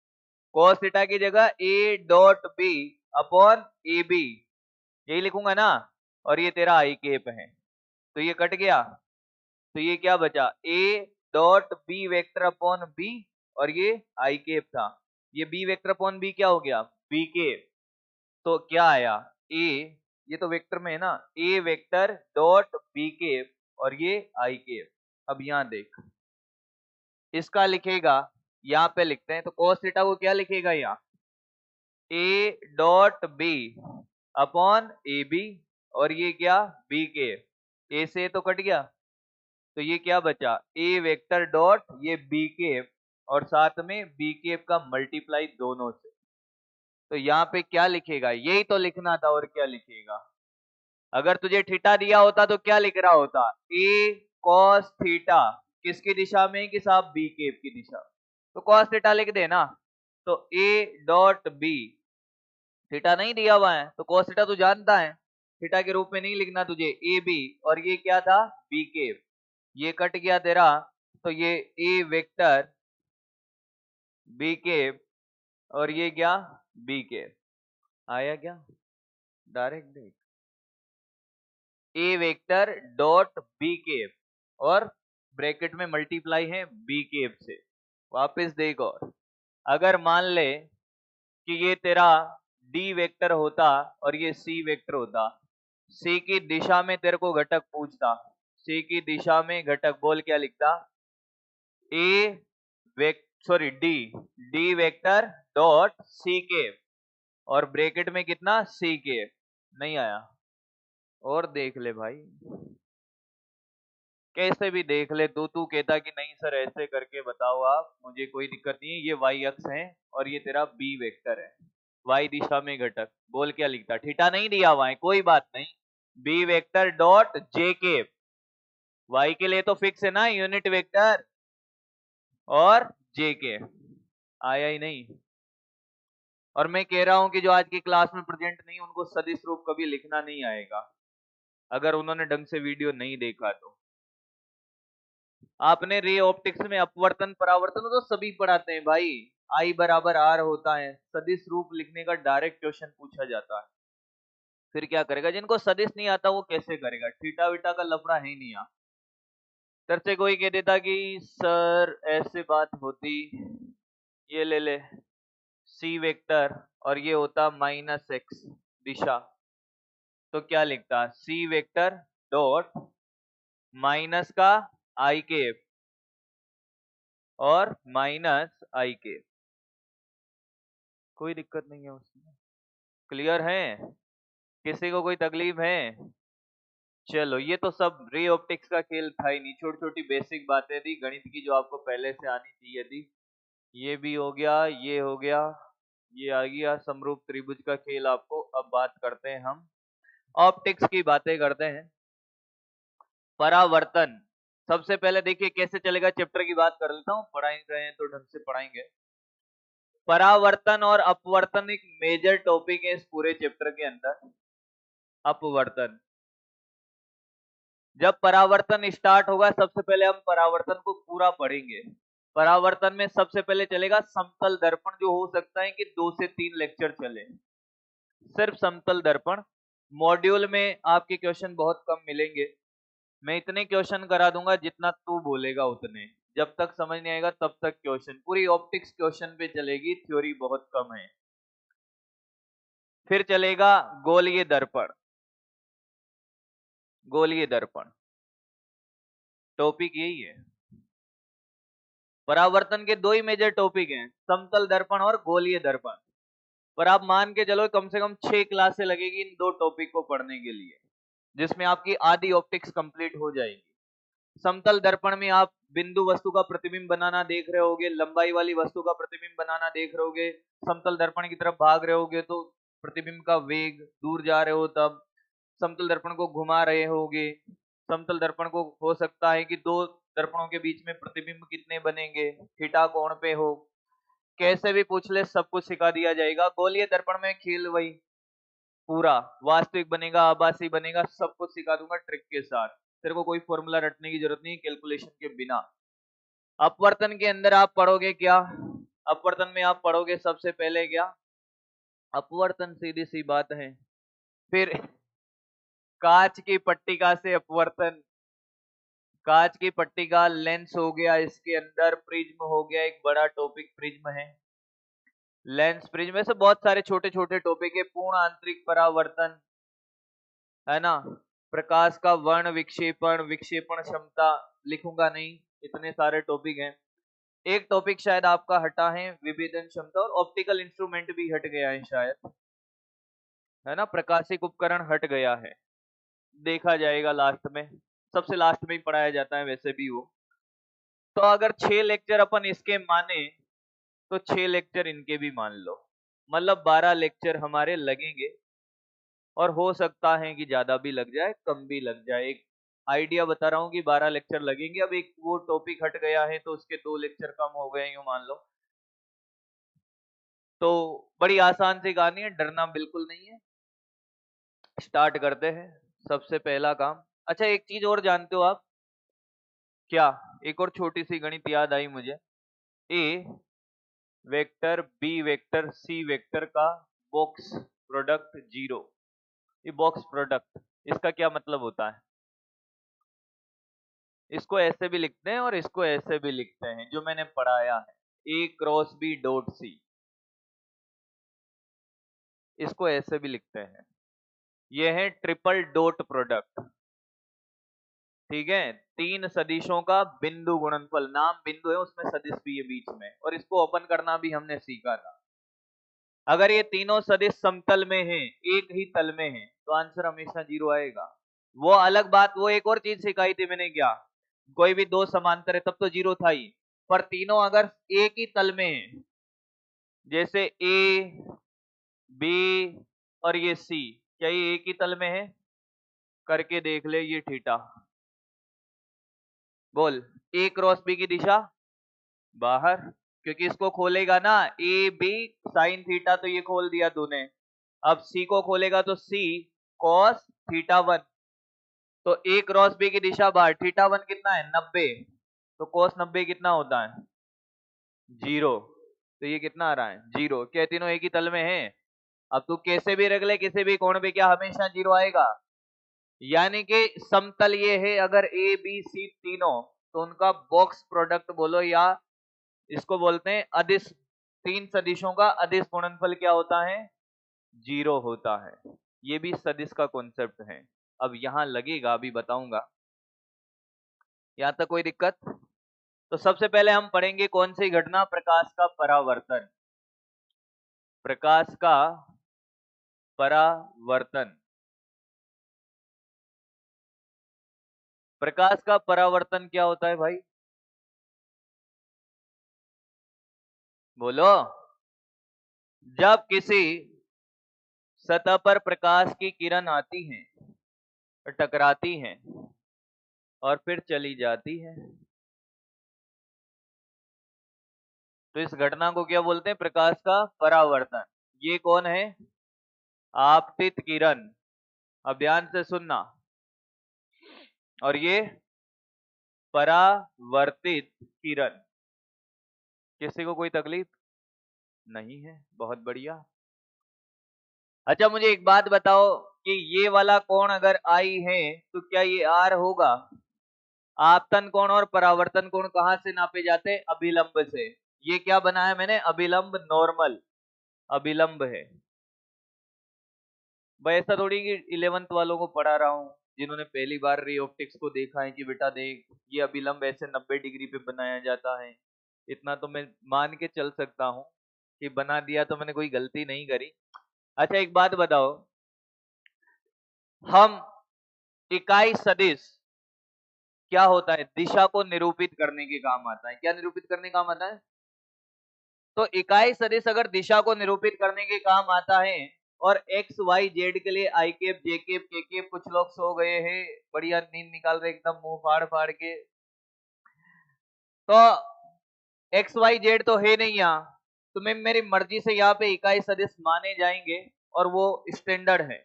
कोस थीटा की जगह A dot B upon A B, यही लिखूंगा ना। और ये तेरा आई केप है, तो ये कट गया, तो ये क्या बचा? A dot B vector upon B, और ये आई केप था। ये बी वेक्टर अपॉन बी क्या हो गया? B cap. तो क्या आया? ए ये तो वेक्टर में है ना, ए वेक्टर डॉट बी केप और ये आई केप। अब यहां देख, इसका लिखेगा, यहाँ पे लिखते हैं तो cos थीटा को क्या लिखेगा यहाँ, A dot B upon A B, और ये क्या बी के, ए से तो कट गया, तो ये क्या बचा, ए वेक्टर डॉट ये बी केप और साथ में बी केप का मल्टीप्लाई दोनों से। तो यहाँ पे क्या लिखेगा, यही तो लिखना था, और क्या लिखेगा। अगर तुझे थीटा दिया होता तो क्या लिख रहा होता, ए कॉस थीटा किसकी दिशा में कि साहब बी केप की दिशा, तो कॉस थीटा लिख देना। तो ए डॉट बी, थीटा नहीं दिया हुआ है तो कॉस थीटा तो जानता है, थीटा के रूप में नहीं लिखना तुझे, ए बी और ये क्या था बी केप, ये कट गया तेरा, तो ये ए वेक्टर बी केप और ये क्या बी केप आया क्या, डायरेक्ट देख, ए वेक्टर डॉट बी केप और ब्रैकेट में मल्टीप्लाई है बी केप से। वापस देख, और अगर मान ले कि ये तेरा डी वेक्टर होता और ये सी वेक्टर होता, सी की दिशा में तेरे को घटक पूछता, सी की दिशा में घटक बोल, क्या लिखता, A D vector dot C के और ब्रैकेट में कितना सी के, नहीं आया, और देख ले भाई, कैसे भी देख ले, तू कहता कि नहीं सर ऐसे करके बताओ आप, मुझे कोई दिक्कत नहीं है, ये वाई अक्ष है और ये तेरा बी वेक्टर है, वाई दिशा में घटक, बोल क्या लिखता, थीटा नहीं दिया हुआ है कोई बात नहीं, बी वेक्टर डॉट जे के, वाई के लिए तो फिक्स है ना यूनिट वेक्टर, और जे के आया ही नहीं। और मैं कह रहा हूं कि जो आज की क्लास में प्रेजेंट नहीं, उनको सदिश रूप कभी लिखना नहीं आएगा, अगर उन्होंने ढंग से वीडियो नहीं देखा तो। आपने रे ऑप्टिक्स में अपवर्तन परावर्तन तो सभी पढ़ाते हैं भाई, आई बराबर आर होता है, सदिश रूप लिखने का डायरेक्ट क्वेश्चन पूछा जाता है, फिर क्या करेगा, जिनको सदिश नहीं आता वो कैसे करेगा, थीटा वीटा का लफड़ा है नहीं यहाँ। तर से कोई कह देता कि सर ऐसे बात होती, ये ले ले सी वेक्टर और ये होता माइनस एक्स दिशा, तो क्या लिखता, सी वेक्टर डॉट माइनस का आई केप और माइनस आई केप, कोई दिक्कत नहीं है उसमें, क्लियर है, किसी को कोई तकलीफ है। चलो ये तो सब रे ऑप्टिक्स का खेल था ही नहीं, छोटी छोटी बेसिक बातें थी गणित की जो आपको पहले से आनी चाहिए थी, ये भी हो गया, ये हो गया, ये आ गया समरूप त्रिभुज का खेल आपको। अब बात करते हैं हम ऑप्टिक्स की, बातें करते हैं परावर्तन। सबसे पहले देखिए कैसे चलेगा, चैप्टर की बात कर लेता हूँ, पढ़ाई रहे हैं तो ढंग से पढ़ाएंगे। परावर्तन और अपवर्तन एक मेजर टॉपिक है इस पूरे चैप्टर के अंदर। अपवर्तन, जब परावर्तन स्टार्ट होगा सबसे पहले हम परावर्तन को पूरा पढ़ेंगे। परावर्तन में सबसे पहले चलेगा समतल दर्पण, जो हो सकता है कि 2 से 3 लेक्चर चले, सिर्फ समतल दर्पण। मॉड्यूल में आपके क्वेश्चन बहुत कम मिलेंगे, मैं इतने क्वेश्चन करा दूंगा जितना तू बोलेगा उतने, जब तक समझ नहीं आएगा तब तक क्वेश्चन, पूरी ऑप्टिक्स क्वेश्चन पे चलेगी, थ्योरी बहुत कम है। फिर चलेगा गोलीय दर्पण, गोलीय दर्पण टॉपिक यही है। परावर्तन के 2 ही मेजर टॉपिक हैं, समतल दर्पण और गोलीय दर्पण, पर आप मान के चलो कम से कम 6 क्लासें लगेगी इन 2 टॉपिक को पढ़ने के लिए, जिसमें आपकी आधी ऑप्टिक्स कंप्लीट हो जाएगी। समतल दर्पण में आप बिंदु वस्तु का प्रतिबिंब बनाना देख रहे होगे, लंबाई वाली वस्तु का प्रतिबिंब बनाना देख रहे होगे, समतल दर्पण की तरफ भाग रहे होगे तो प्रतिबिंब का वेग, दूर जा रहे हो तब समतल दर्पण को घुमा रहे होगे, समतल दर्पण को हो सकता है कि 2 दर्पणों के बीच में प्रतिबिंब कितने बनेंगे, थीटा कोण पे हो, कैसे भी पूछ ले सब कुछ सिखा दिया जाएगा। गोलीय दर्पण में खेल वही पूरा, वास्तविक बनेगा आभासी बनेगा, सब कुछ सिखा दूंगा ट्रिक के साथ, तेरे को कोई फॉर्मूला रटने की जरूरत नहीं, कैलकुलेशन के बिना। अपवर्तन के अंदर आप पढ़ोगे क्या, अपवर्तन में आप पढ़ोगे सबसे पहले क्या, अपवर्तन सीधी सी बात है, फिर कांच की पट्टिका से अपवर्तन, कांच की पट्टिका लेंस हो गया, इसके अंदर प्रिज्म हो गया, एक बड़ा टॉपिक प्रिज्म है, लेंस प्रिज्म, ऐसे बहुत सारे छोटे छोटे टॉपिक है। पूर्ण आंतरिक परावर्तन, है ना। प्रकाश का वर्ण विक्षेपण, विक्षेपण क्षमता लिखूंगा नहीं, इतने सारे टॉपिक हैं। एक टॉपिक शायद आपका हटा है, विभेदन क्षमता, और ऑप्टिकल इंस्ट्रूमेंट भी हट गया है शायद, है ना। प्रकाशिक उपकरण हट गया है, देखा जाएगा लास्ट में, सबसे लास्ट में ही पढ़ाया जाता है वैसे भी वो। तो अगर 6 लेक्चर अपन इसके माने तो 6 लेक्चर इनके भी मान लो, मतलब 12 लेक्चर हमारे लगेंगे, और हो सकता है कि ज्यादा भी लग जाए कम भी लग जाए। एक आइडिया बता रहा हूँ कि 12 लेक्चर लगेंगे। अब एक वो टॉपिक हट गया है तो उसके 2 लेक्चर कम हो गए यूं मान लो। तो बड़ी आसान सी कहानी है, डरना बिल्कुल नहीं है। स्टार्ट करते हैं। सबसे पहला काम, अच्छा एक चीज और जानते हो आप क्या, एक और छोटी सी गणित याद आई मुझे। A vector B vector C vector का बॉक्स प्रोडक्ट 0, ये बॉक्स प्रोडक्ट, इसका क्या मतलब होता है? इसको ऐसे भी लिखते हैं और इसको ऐसे भी लिखते हैं, जो मैंने पढ़ाया है, ए क्रॉस बी डॉट सी, इसको ऐसे भी लिखते हैं। ये है ट्रिपल डॉट प्रोडक्ट, ठीक है। 3 सदिशों का बिंदु गुणनफल, नाम बिंदु है उसमें सदिश भी है बीच में, और इसको ओपन करना भी हमने सीखा था। अगर ये तीनों सदिश समतल में हैं, एक ही तल में हैं, तो आंसर हमेशा 0 आएगा। वो अलग बात, वो एक और चीज सिखाई थी मैंने, क्या कोई भी दो समांतर है तब तो 0 था ही, पर तीनों अगर एक ही तल में है, जैसे ए बी और ये सी, क्या ये एक ही तल में है? करके देख ले, ये थीटा, बोल, ए क्रॉस बी की दिशा बाहर, क्योंकि इसको खोलेगा ना ए बी साइन थीटा, तो ये खोल दिया तूने। अब सी को खोलेगा तो सी कॉस थीटा 1, तो ए क्रॉस बी की दिशा बाहर, थीटा 1 कितना है 90, तो कॉस 90 कितना होता है 0, तो ये कितना आ रहा है 0। क्या तीनों एक ही तल में है? अब तू कैसे भी रख ले, किसी भी कोण पे क्या हमेशा 0 आएगा? यानी कि समतल ये है, अगर ए बी सी तीनों, तो उनका बॉक्स प्रोडक्ट बोलो, या इसको बोलते हैं अदिश, 3 सदिशों का अदिश गुणनफल क्या होता है 0 होता है। ये भी सदिश का कॉन्सेप्ट है। अब यहां लगेगा, अभी बताऊंगा, यहां तक कोई दिक्कत? तो सबसे पहले हम पढ़ेंगे कौन सी घटना, प्रकाश का परावर्तन, प्रकाश का परावर्तन। प्रकाश का परावर्तन क्या होता है भाई, बोलो। जब किसी सतह पर प्रकाश की किरण आती है, टकराती है और फिर चली जाती है, तो इस घटना को क्या बोलते हैं, प्रकाश का परावर्तन। ये कौन है, आपतित किरण, अब ध्यान से सुनना, और ये परावर्तित किरण। किसी को कोई तकलीफ नहीं है, बहुत बढ़िया। अच्छा मुझे एक बात बताओ कि ये वाला कोण अगर आई है तो क्या ये आर होगा? आपतन कोण और परावर्तन कोण कहां से नापे जाते हैं, अभिलंब से। ये क्या बना है मैंने, अभिलंब नॉर्मल, अभिलंब है भाई। ऐसा थोड़ी कि 11th वालों को पढ़ा रहा हूं जिन्होंने पहली बार रे ऑप्टिक्स को देखा है, कि बेटा देख ये अभिलंब ऐसे 90 डिग्री पे बनाया जाता है। इतना तो मैं मान के चल सकता हूं कि बना दिया तो मैंने कोई गलती नहीं करी। अच्छा एक बात बताओ, हम इकाई सदिश क्या होता है, दिशा को निरूपित करने के काम आता है। क्या निरूपित करने के काम आता है? तो इकाई सदिश अगर दिशा को निरूपित करने के काम आता है, और एक्स वाई जेड के लिए आई केप जे केप के केप, कुछ लोग सो गए हैं बढ़िया नींद निकाल रहे एकदम मुंह फाड़ फाड़ के, तो एक्स वाई जेड तो है नहीं यहाँ, तो मैं मेरी मर्जी से यहाँ पे इकाई सदिश माने जाएंगे, और वो स्टैंडर्ड है।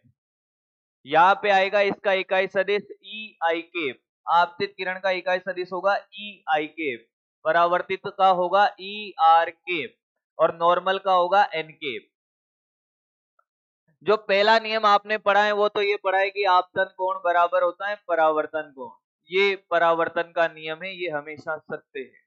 यहाँ पे आएगा इसका इकाई सदिश ई आई केप, आपतित किरण का इकाई सदिश होगा ई आई केप, परावर्तित का होगा ई आर केप, और नॉर्मल का होगा एन केप। जो पहला नियम आपने पढ़ा है वो तो ये पढ़ा है कि आपतन कोण बराबर होता है परावर्तन कोण, ये परावर्तन का नियम है, ये हमेशा सत्य है,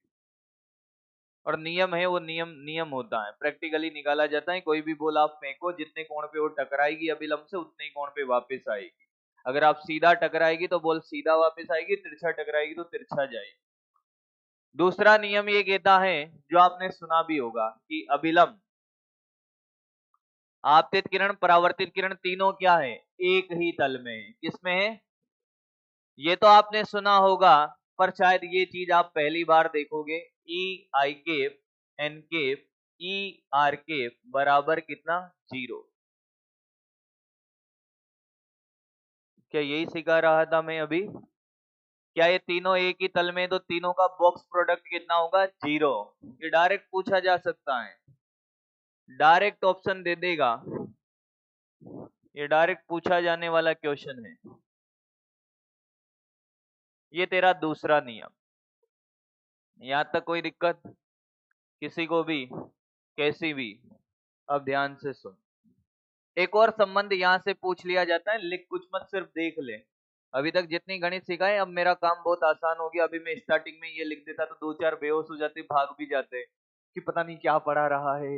और नियम है वो नियम नियम होता है, प्रैक्टिकली निकाला जाता है। कोई भी बॉल आप फेंको, जितने कोण पे वो टकराएगी अभिलंब से, उतने कोण पे वापस आएगी। अगर आप सीधा टकराएगी तो बॉल सीधा वापस आएगी, तिरछा टकराएगी तो तिरछा जाएगी। दूसरा नियम ये कहता है, जो आपने सुना भी होगा, कि अभिलंब, आपतित किरण, परावर्तित किरण तीनों क्या है, एक ही तल में है। किसमें है? ये तो आपने सुना होगा, पर शायद ये चीज आप पहली बार देखोगे। E I cap N cap E R cap बराबर कितना? 0। क्या यही सिखा रहा था मैं अभी? क्या ये तीनों एक ही तल में, तो तीनों का बॉक्स प्रोडक्ट कितना होगा? 0। ये डायरेक्ट पूछा जा सकता है, डायरेक्ट ऑप्शन दे देगा, ये डायरेक्ट पूछा जाने वाला क्वेश्चन है। ये तेरा दूसरा नियम। यहां तक कोई दिक्कत किसी को भी, कैसी भी? अब ध्यान से सुन। एक और संबंध यहां से पूछ लिया जाता है, लिख कुछ मत, सिर्फ देख ले। अभी तक जितनी गणित सिखाए, अब मेरा काम बहुत आसान हो गया। अभी मैं स्टार्टिंग में ये लिख देता तो 2-4 बेहोश हो जाते, भाग भी जाते कि पता नहीं क्या पढ़ा रहा है,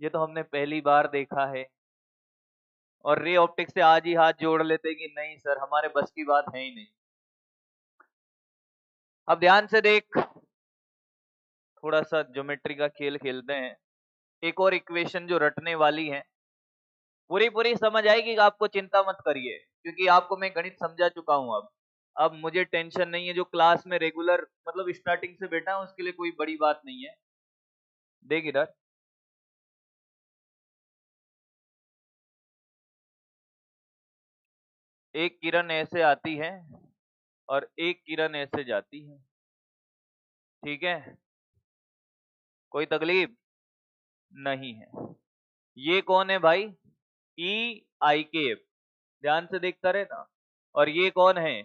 ये तो हमने पहली बार देखा है। और रे ऑप्टिक्स से आज ही हाथ जोड़ लेते कि नहीं सर, हमारे बस की बात है ही नहीं। अब ध्यान से देख, थोड़ा सा ज्योमेट्री का खेल खेलते हैं। एक और इक्वेशन जो रटने वाली है, पूरी पूरी समझ आएगी, आपको चिंता मत करिए, क्योंकि आपको मैं गणित समझा चुका हूं। अब मुझे टेंशन नहीं है, जो क्लास में रेगुलर मतलब स्टार्टिंग से बैठा है उसके लिए कोई बड़ी बात नहीं है। देख इधर, एक किरण ऐसे आती है और एक किरण ऐसे जाती है, ठीक है? कोई तकलीफ नहीं है। ये कौन है भाई? ई आई केप, ध्यान से देखता रहना। और ये कौन है?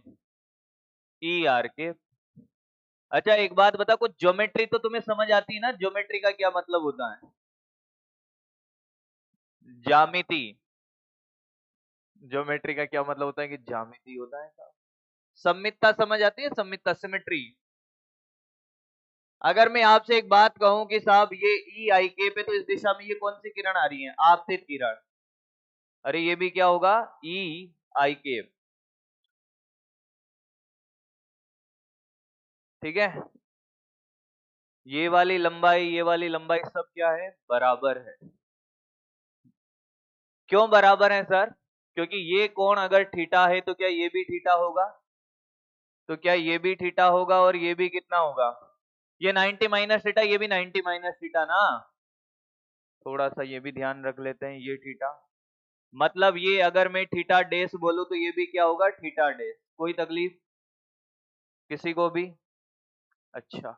E R cap. अच्छा एक बात बता, कुछ ज्योमेट्री तो तुम्हें समझ आती है ना? ज्योमेट्री का क्या मतलब होता है? ज्यामिति। ज्योमेट्री का क्या मतलब होता है? कि ज्यामिति होता है साहब। सममितता समझ आती है? सममितता, सिमेट्री। अगर मैं आपसे एक बात कहूं कि साहब ये ई आई के पे, तो इस दिशा में ये कौन सी किरण आ रही है? आपतित किरण। अरे ये भी क्या होगा? ई आई के, ठीक है? ये वाली लंबाई, ये वाली लंबाई सब क्या है? बराबर है। क्यों बराबर है सर? क्योंकि ये कोण अगर थीटा है तो क्या ये भी थीटा होगा? तो क्या ये भी थीटा होगा? और ये भी कितना होगा? ये 90 माइनस थीटा, ये भी 90 माइनस थीटा ना। थोड़ा सा ये भी ध्यान रख लेते हैं, ये थीटा, मतलब ये अगर मैं थीटा डेस बोलूं तो ये भी क्या होगा? थीटा डेस। कोई तकलीफ किसी को भी? अच्छा,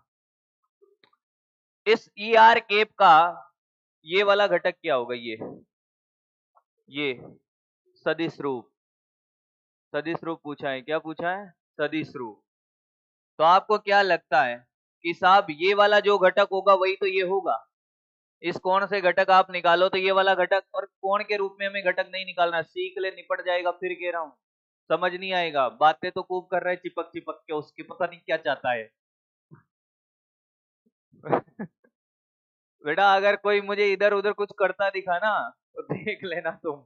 इस ई आर केप का ये वाला घटक क्या होगा? ये सदिश रूप। सदिश रूप पूछा है, क्या पूछा है? सदिश रूप। तो आपको क्या लगता है कि साहब ये वाला जो घटक होगा वही तो ये होगा? इस कोण से घटक आप निकालो तो ये वाला घटक, और कोण के रूप में हमें घटक नहीं निकालना, सीख ले, निपट जाएगा। फिर कह रहा हूं, समझ नहीं आएगा, बातें तो खूब कर रहा है चिपक चिपक के, उसकी पता नहीं क्या चाहता है। बेटा अगर कोई मुझे इधर उधर कुछ करता दिखा ना, तो देख लेना तुम।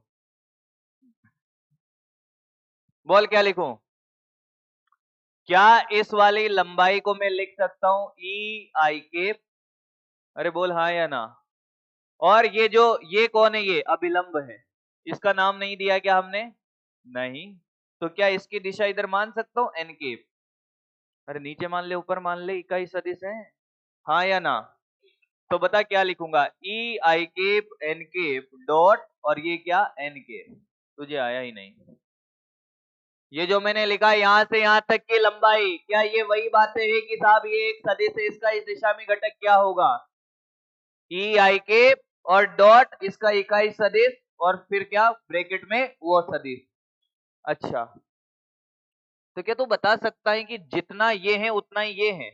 बोल क्या लिखूं? क्या इस वाली लंबाई को मैं लिख सकता हूं ई आई के? अरे बोल हाँ या ना। और ये जो, ये कौन है? ये अभिलंब है, इसका नाम नहीं दिया क्या हमने? नहीं। तो क्या इसकी दिशा इधर मान सकता हूं? एन के? अरे नीचे मान ले, ऊपर मान ले, इकाई सदिश है। हाँ या ना? तो बता क्या लिखूंगा? ई I cap N cap dot, और ये क्या? एन के। तुझे आया ही नहीं। ये जो मैंने लिखा यहां से यहां तक की लंबाई, क्या ये वही बातें है कि साहब ये एक सदिश है, इसका इस दिशा में घटक क्या होगा? ई आई केप और डॉट इसका इकाई सदिश, और फिर क्या ब्रैकेट में वो सदिश। अच्छा, तो क्या तू बता सकता है कि जितना ये है उतना ही ये है?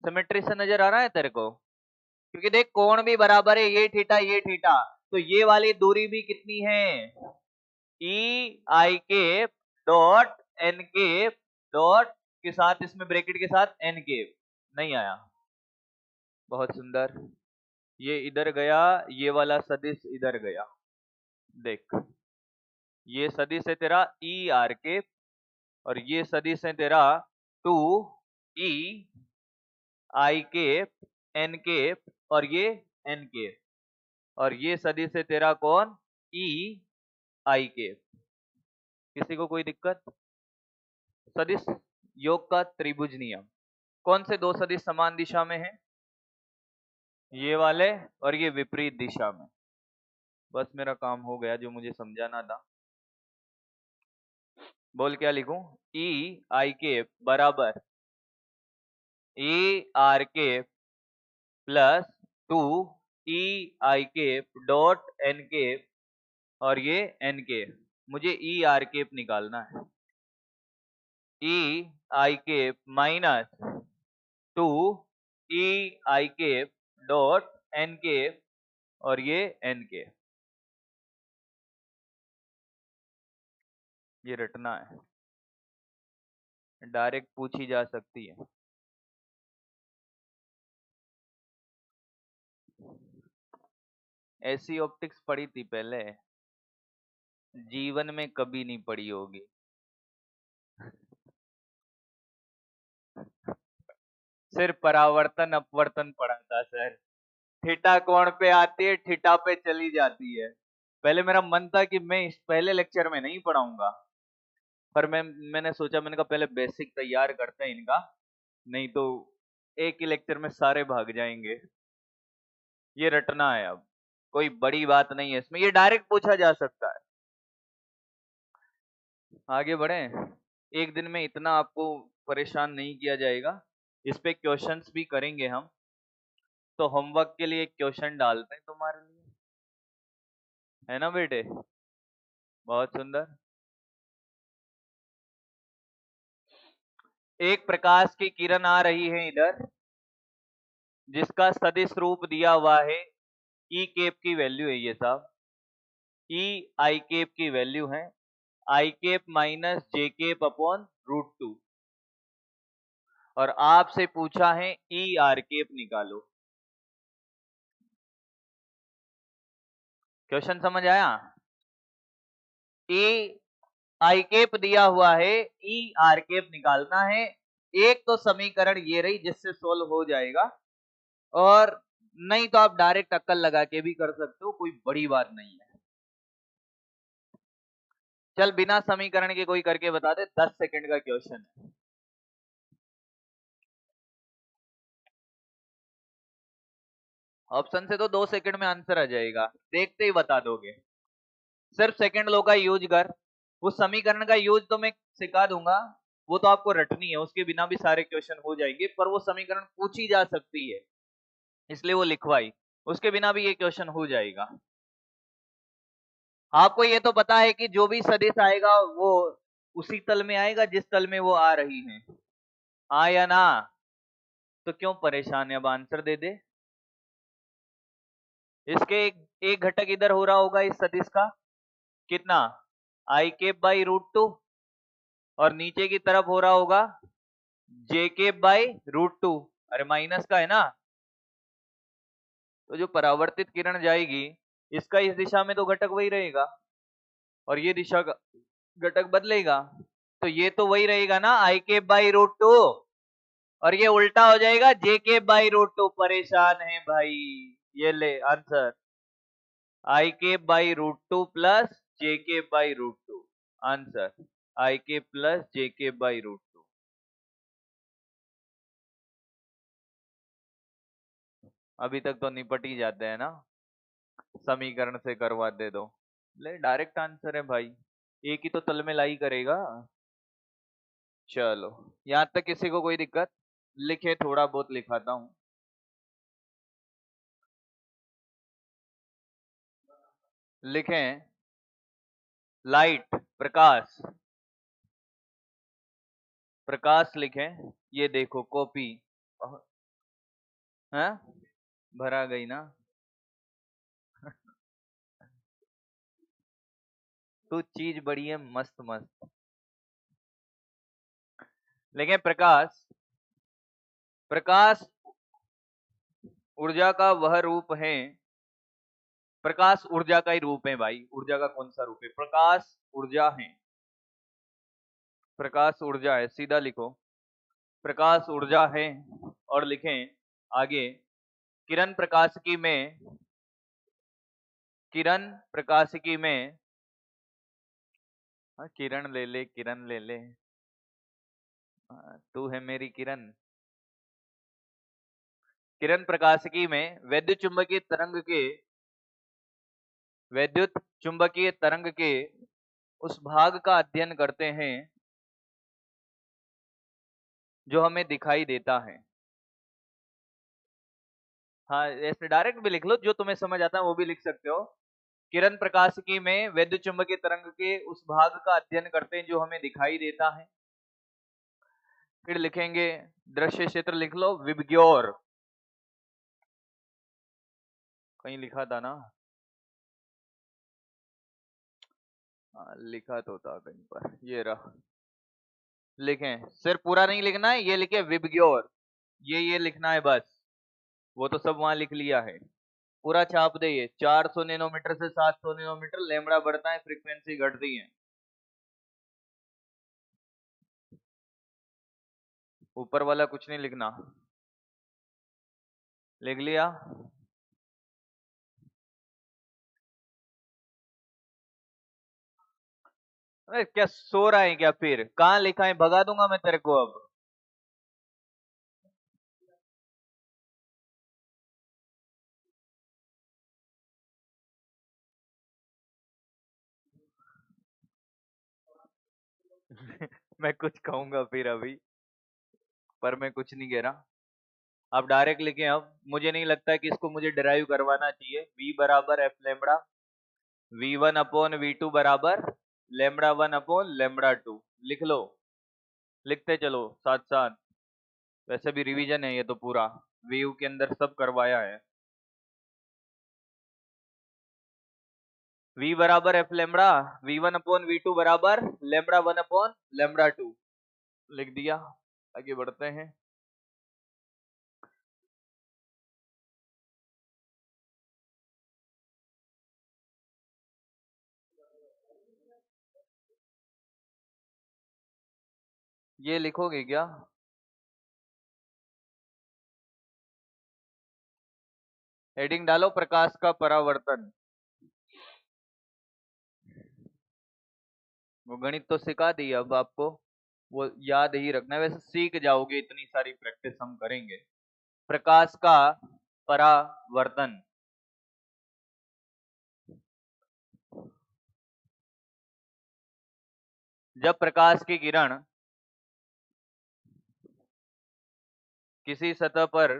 सिमेट्री से नजर आ रहा है तेरे को? क्योंकि देख कोण भी बराबर है, ये थीटा ये थीटा, तो ये वाली दूरी भी कितनी है? ई आई के डॉट एन के डॉट के साथ, इसमें ब्रैकेट के साथ एन के। नहीं आया? बहुत सुंदर। ये इधर गया, ये वाला सदिश इधर गया, देख। ये सदिश है तेरा ई आर के, और ये सदिश है तेरा 2 E I cap N cap, और ये एन केप, और ये सदिश है तेरा कौन, ई आई केप। किसी को कोई दिक्कत? सदिश योग का त्रिभुज नियम, कौन से दो सदिश समान दिशा में हैं? ये वाले और ये विपरीत दिशा में। बस मेरा काम हो गया जो मुझे समझाना था। बोल क्या लिखूं? ई आई केप बराबर A R cap plus 2 E I cap dot N cap, और ये एन केप। मुझे ई आर केप निकालना है। ई I cap minus 2 E I cap dot N cap, और ये एन केप। ये रटना है, डायरेक्ट पूछी जा सकती है। ऐसी ऑप्टिक्स पढ़ी थी पहले, जीवन में कभी नहीं पढ़ी होगी। सिर्फ परावर्तन अपवर्तन पढ़ा था सर। थीटा कोण पे आती है, थीटा पे चली जाती है। पहले मेरा मन था कि मैं इस पहले लेक्चर में नहीं पढ़ाऊंगा, पर मैंने सोचा, मैंने कहा पहले बेसिक तैयार करते हैं इनका, नहीं तो एक ही लेक्चर में सारे भाग जाएंगे। ये रटना है, अब कोई बड़ी बात नहीं है इसमें, ये डायरेक्ट पूछा जा सकता है। आगे बढ़े। एक दिन में इतना आपको परेशान नहीं किया जाएगा, इस पे क्वेश्चंस भी करेंगे हम। तो होमवर्क के लिए एक क्वेश्चन डालते हैं तुम्हारे लिए, है ना बेटे? बहुत सुंदर। एक प्रकाश की किरण आ रही है इधर, जिसका सदिश रूप दिया हुआ है ई केप की वैल्यू है ये साहब, ई आई केप की वैल्यू है I cap minus J cap upon √2, और आपसे पूछा है ई आर केप निकालो। क्वेश्चन समझ आया? ई आई केप दिया हुआ है, ई आर केप निकालना है। एक तो समीकरण ये रही जिससे सोल्व हो जाएगा, और नहीं तो आप डायरेक्ट अक्कल लगा के भी कर सकते हो, कोई बड़ी बात नहीं है। चल बिना समीकरण के कोई करके बता दे, 10 सेकंड का क्वेश्चन है। ऑप्शन से तो 2 सेकंड में आंसर आ जाएगा, देखते ही बता दोगे। सिर्फ सेकंड लो का यूज कर, उस समीकरण का यूज तो मैं सिखा दूंगा, वो तो आपको रटनी है, उसके बिना भी सारे क्वेश्चन हो जाएंगे, पर वो समीकरण पूछी जा सकती है इसलिए वो लिखवाई, उसके बिना भी ये क्वेश्चन हो जाएगा। आपको ये तो पता है कि जो भी सदिश आएगा वो उसी तल में आएगा जिस तल में वो आ रही है, हाँ या ना? तो क्यों परेशान है, अब आंसर दे दे। इसके एक घटक इधर हो रहा होगा इस सदिश का, कितना? आई केप बाई √2, और नीचे की तरफ हो रहा होगा जे केप बाई √2। अरे माइनस का है ना, तो जो परावर्तित किरण जाएगी इसका इस दिशा में तो घटक वही रहेगा, और ये दिशा का घटक बदलेगा, तो ये तो वही रहेगा ना, आई केप बाई √2, और ये उल्टा हो जाएगा जे केप बाई √2। परेशान है भाई? ये ले answer, I cap by √2 plus J cap by √2। Answer I cap plus J cap by √2। अभी तक तो निपट ही जाते हैं ना, समीकरण से करवा दे दो। ले डायरेक्ट आंसर है भाई, एक ही तो तल में लाई करेगा। चलो यहां तक किसी को कोई दिक्कत? लिखे, थोड़ा बहुत लिखाता हूं। लिखें, लाइट प्रकाश, प्रकाश लिखें। ये देखो कॉपी है, भरा गई ना? तो चीज बड़ी है मस्त मस्त। लेकिन प्रकाश, प्रकाश ऊर्जा का वह रूप है, प्रकाश ऊर्जा का ही रूप है भाई, ऊर्जा का कौन सा रूप है? प्रकाश ऊर्जा है, प्रकाश ऊर्जा है, सीधा लिखो प्रकाश ऊर्जा है। और लिखें आगे, किरण प्रकाशिकी में, किरण प्रकाशिकी में, हाँ, किरण ले ले, किरण ले ले, तू है मेरी किरण। किरण प्रकाशिकी में वैद्युत चुंबकीय तरंग के, वैद्युत चुंबकीय तरंग के उस भाग का अध्ययन करते हैं जो हमें दिखाई देता है। हाँ, ऐसे डायरेक्ट भी लिख लो, जो तुम्हें समझ आता है वो भी लिख सकते हो। किरण प्रकाशिकी में वैद्युत चुंबकीय तरंग के उस भाग का अध्ययन करते हैं जो हमें दिखाई देता है। फिर लिखेंगे दृश्य क्षेत्र, लिख लो विबग्योर, कहीं लिखा था ना, लिखा तो था कहीं पर, ये रहा। लिखें, सिर्फ पूरा नहीं लिखना है, ये लिखे विबग्योर, ये लिखना है बस, वो तो सब वहां लिख लिया है। पूरा छाप दे, ये 400 नैनोमीटर से 700 नैनोमीटर लैम्बडा बढ़ता है, फ्रीक्वेंसी घटती है। ऊपर वाला कुछ नहीं लिखना, लिख लिया। अरे क्या सो रहा है क्या? फिर कहाँ लिखा है, भगा दूंगा मैं तेरे को अब। मैं कुछ कहूंगा फिर अभी, पर मैं कुछ नहीं कह रहा। आप डायरेक्ट लिखें, अब मुझे नहीं लगता है कि इसको मुझे डिराइव करवाना चाहिए। V बराबर एफ लेमड़ा, V1/V2 बराबर λ1/λ2, लिख लो, लिखते चलो साथ साथ। वैसे भी रिवीजन है ये तो पूरा, वीयू के अंदर सब करवाया है। V बराबर एफ लेमड़ा, V1/V2 बराबर λ1/λ2, लिख दिया। आगे बढ़ते हैं। ये लिखोगे क्या? हेडिंग डालो प्रकाश का परावर्तन। वो गणित तो सिखा दी, अब आपको वो याद ही रखना है, वैसे सीख जाओगे, इतनी सारी प्रैक्टिस हम करेंगे। प्रकाश का परावर्तन, जब प्रकाश की किरण किसी सतह पर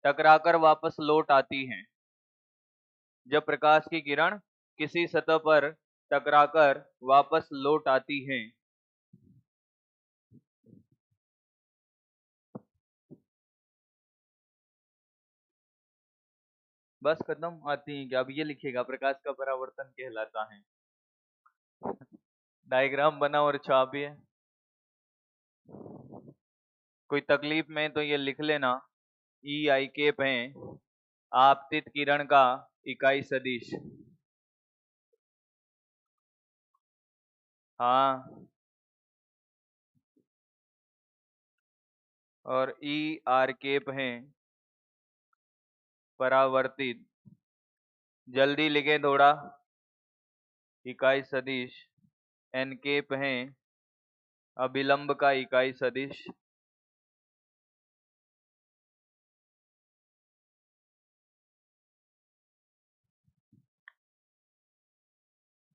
टकराकर वापस लौट आती हैं, जब प्रकाश की किरण किसी सतह पर टकराकर वापस लौट आती हैं, बस खत्म, आती हैं क्या? अब ये लिखेगा प्रकाश का परावर्तन कहलाता है। डायग्राम बना और छापिए। कोई तकलीफ में तो ये लिख लेना, ई आई केप है आपतित किरण का इकाई सदिश। हाँ, और ई आर केप है परावर्तित, जल्दी लिखे थोड़ा, इकाई सदिश। एन केप है अभिलंब का इकाई सदिश।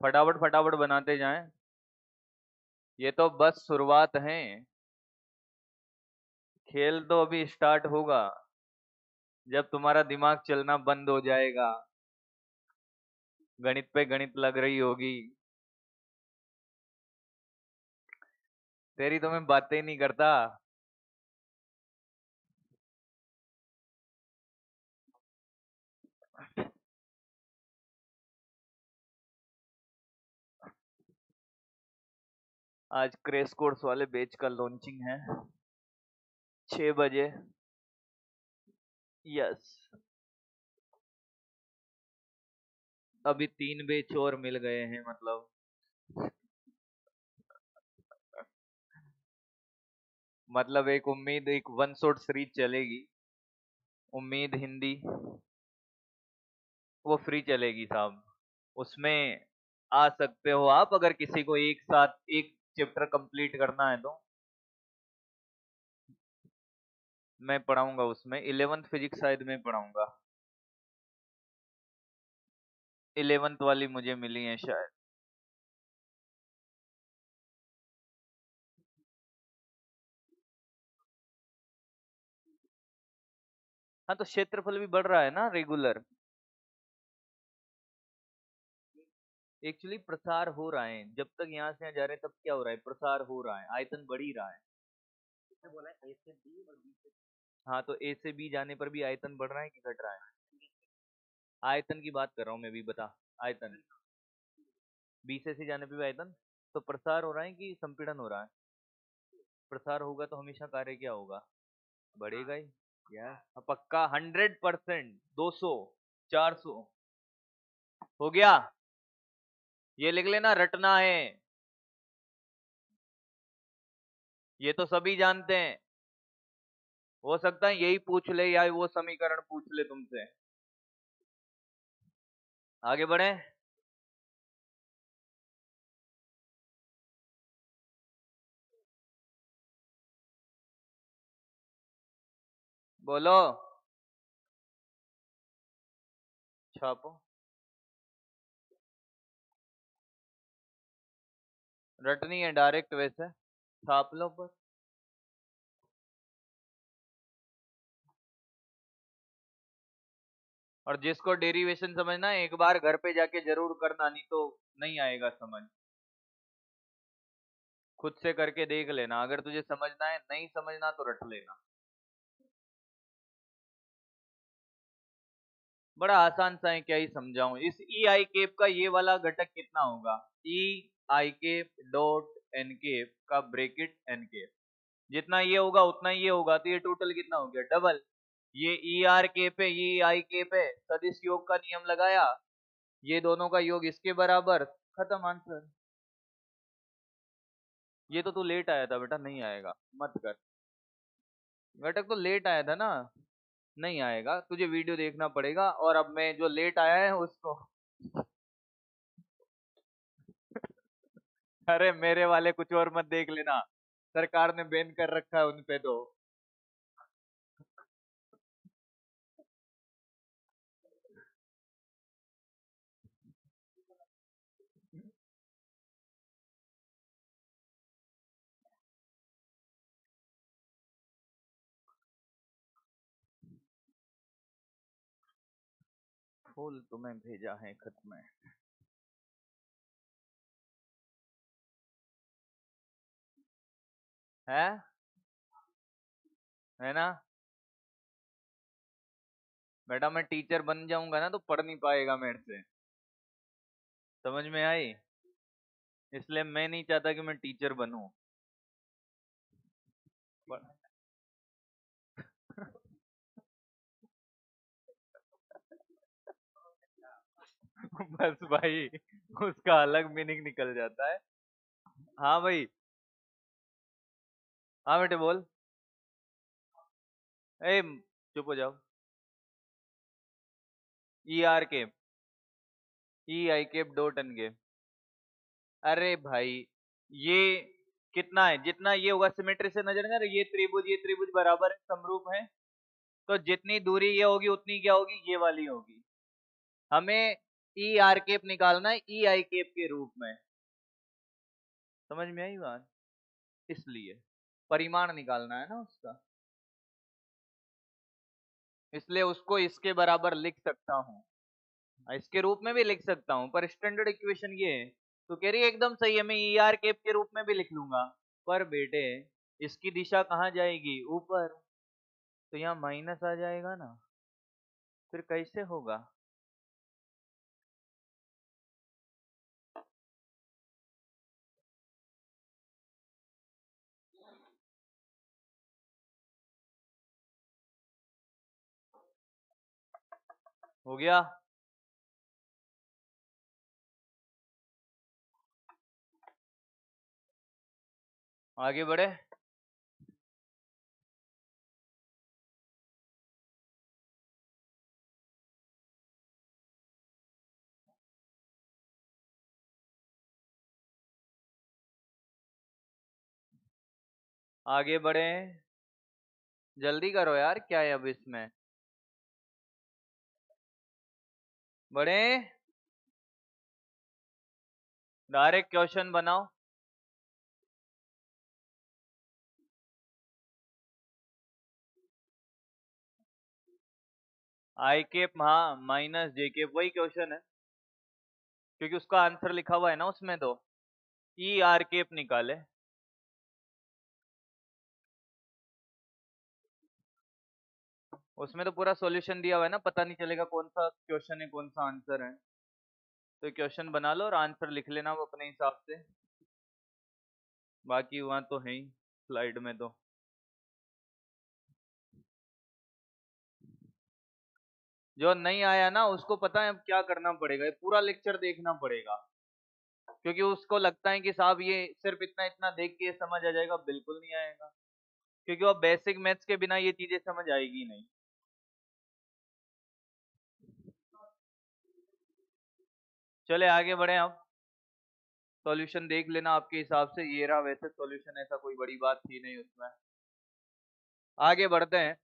फटाफट फटाफट बनाते जाएं, ये तो बस शुरुआत है, खेल तो अभी स्टार्ट होगा जब तुम्हारा दिमाग चलना बंद हो जाएगा, गणित पे गणित लग रही होगी। तेरी तो मैं बातें ही नहीं करता। आज क्रेश कोर्स वाले बैच का लॉन्चिंग है 6 बजे। यस। अभी 3 बेच और मिल गए हैं मतलब। मतलब एक उम्मीद, एक वन शॉट सीरीज चलेगी, उम्मीद हिंदी, वो फ्री चलेगी साहब। उसमें आ सकते हो आप, अगर किसी को एक साथ एक चैप्टर कंप्लीट करना है तो। मैं पढ़ाऊंगा उसमें 11th फिजिक्स शायद मैं पढ़ाऊंगा। 11th वाली मुझे मिली है शायद। हाँ, तो क्षेत्रफल भी बढ़ रहा है ना रेगुलर। एक्चुअली प्रसार हो रहा है, जब तक यहाँ से यहाँ जा रहे हैं तब क्या हो रहा है, प्रसार हो रहा है, आयतन बढ़ ही रहा है। किसने बोला है? ए से बी और बी से। हाँ, तो ए से बी जाने पर भी आयतन बढ़ रहा है कि घट रहा है? आयतन की बात कर रहा हूँ मैं भी, बता। आयतन बी से सी जाने पर भी आयतन, तो प्रसार हो रहा है कि संपीड़न हो रहा है? प्रसार होगा तो हमेशा कार्य क्या होगा, बढ़ेगा ही। यार पक्का 100%, 200, 400 हो गया। ये लिख लेना, रटना है। ये तो सभी जानते हैं। हो सकता है यही पूछ ले या वो समीकरण पूछ ले तुमसे। आगे बढ़े। बोलो। छापो। रटनी है डायरेक्ट वैसे, छाप लो पर। और जिसको डेरिवेशन समझना है, एक बार घर पे जाके जरूर करना, नहीं तो नहीं आएगा समझ। खुद से करके देख लेना, अगर तुझे समझना है, नहीं समझना तो रट लेना। बड़ा आसान सा है, क्या ही समझाऊं। इस ई आई केप का ये वाला घटक कितना होगा, ई I cap dot N cap का ब्रेकेट एन केप, जितना ये होगा उतना ये होगा, तो ये टोटल कितना हो गया, डबल। ये ई आर केप है, ये आई केप है, सदिश योग का नियम लगाया, ये दोनों का योग इसके बराबर, खत्म आंसर। ये तो तू लेट आया था बेटा, नहीं आएगा, मत कर। घटक तो लेट आया था ना, नहीं आएगा, तुझे वीडियो देखना पड़ेगा। और अब मैं जो लेट आया है उसको अरे मेरे वाले कुछ और मत देख लेना, सरकार ने बैन कर रखा है उनपे तो। फूल तुम्हें भेजा है खत में। है है ना? बेटा मैं टीचर बन जाऊंगा ना तो पढ़ नहीं पाएगा मेरे से, समझ में आई? इसलिए मैं नहीं चाहता कि मैं टीचर बनूं। पर- बस भाई, उसका अलग मीनिंग निकल जाता है। हाँ भाई। हाँ बेटे बोल। ए, चुप हो जाओ। ई आर के, ई आई केप डॉट एन के। अरे भाई, ये कितना है, जितना ये होगा सिमेट्री से नजर ना, ये त्रिभुज बराबर है, समरूप है, तो जितनी दूरी ये होगी उतनी क्या होगी, ये वाली होगी। हमें ई आर केप निकालना है ई आई केप के रूप में, समझ में आई बात? इसलिए परिमाण निकालना है ना उसका, इसलिए उसको इसके बराबर लिख सकता हूँ, इसके रूप में भी लिख सकता हूँ, पर स्टैंडर्ड इक्वेशन ये है। तो कह रही है एकदम सही है, मैं ई आर केप के रूप में भी लिख लूंगा, पर बेटे इसकी दिशा कहाँ जाएगी, ऊपर, तो यहाँ माइनस आ जाएगा ना, फिर कैसे होगा? हो गया। आगे बढ़े। आगे बढ़े, जल्दी करो यार, क्या है अब इसमें, बढ़े, डायरेक्ट क्वेश्चन बनाओ। आई केप, हाँ, माइनस जे केप, वही क्वेश्चन है, क्योंकि उसका आंसर लिखा हुआ है ना उसमें, तो ई आर केप निकाले। उसमें तो पूरा सॉल्यूशन दिया हुआ है ना, पता नहीं चलेगा कौन सा क्वेश्चन है कौन सा आंसर है। तो क्वेश्चन बना लो और आंसर लिख लेना वो अपने हिसाब से, बाकी वहां तो है ही स्लाइड में। तो जो नहीं आया ना उसको पता है अब क्या करना पड़ेगा, ये पूरा लेक्चर देखना पड़ेगा, क्योंकि उसको लगता है कि साहब ये सिर्फ इतना इतना देख के समझ आ जाएगा, बिल्कुल नहीं आएगा, क्योंकि वो बेसिक मैथ्स के बिना ये चीजें समझ आएगी नहीं। चले आगे बढ़े अब, सॉल्यूशन देख लेना आपके हिसाब से, ये रहा वैसे सॉल्यूशन, ऐसा कोई बड़ी बात थी नहीं उसमें। आगे बढ़ते हैं,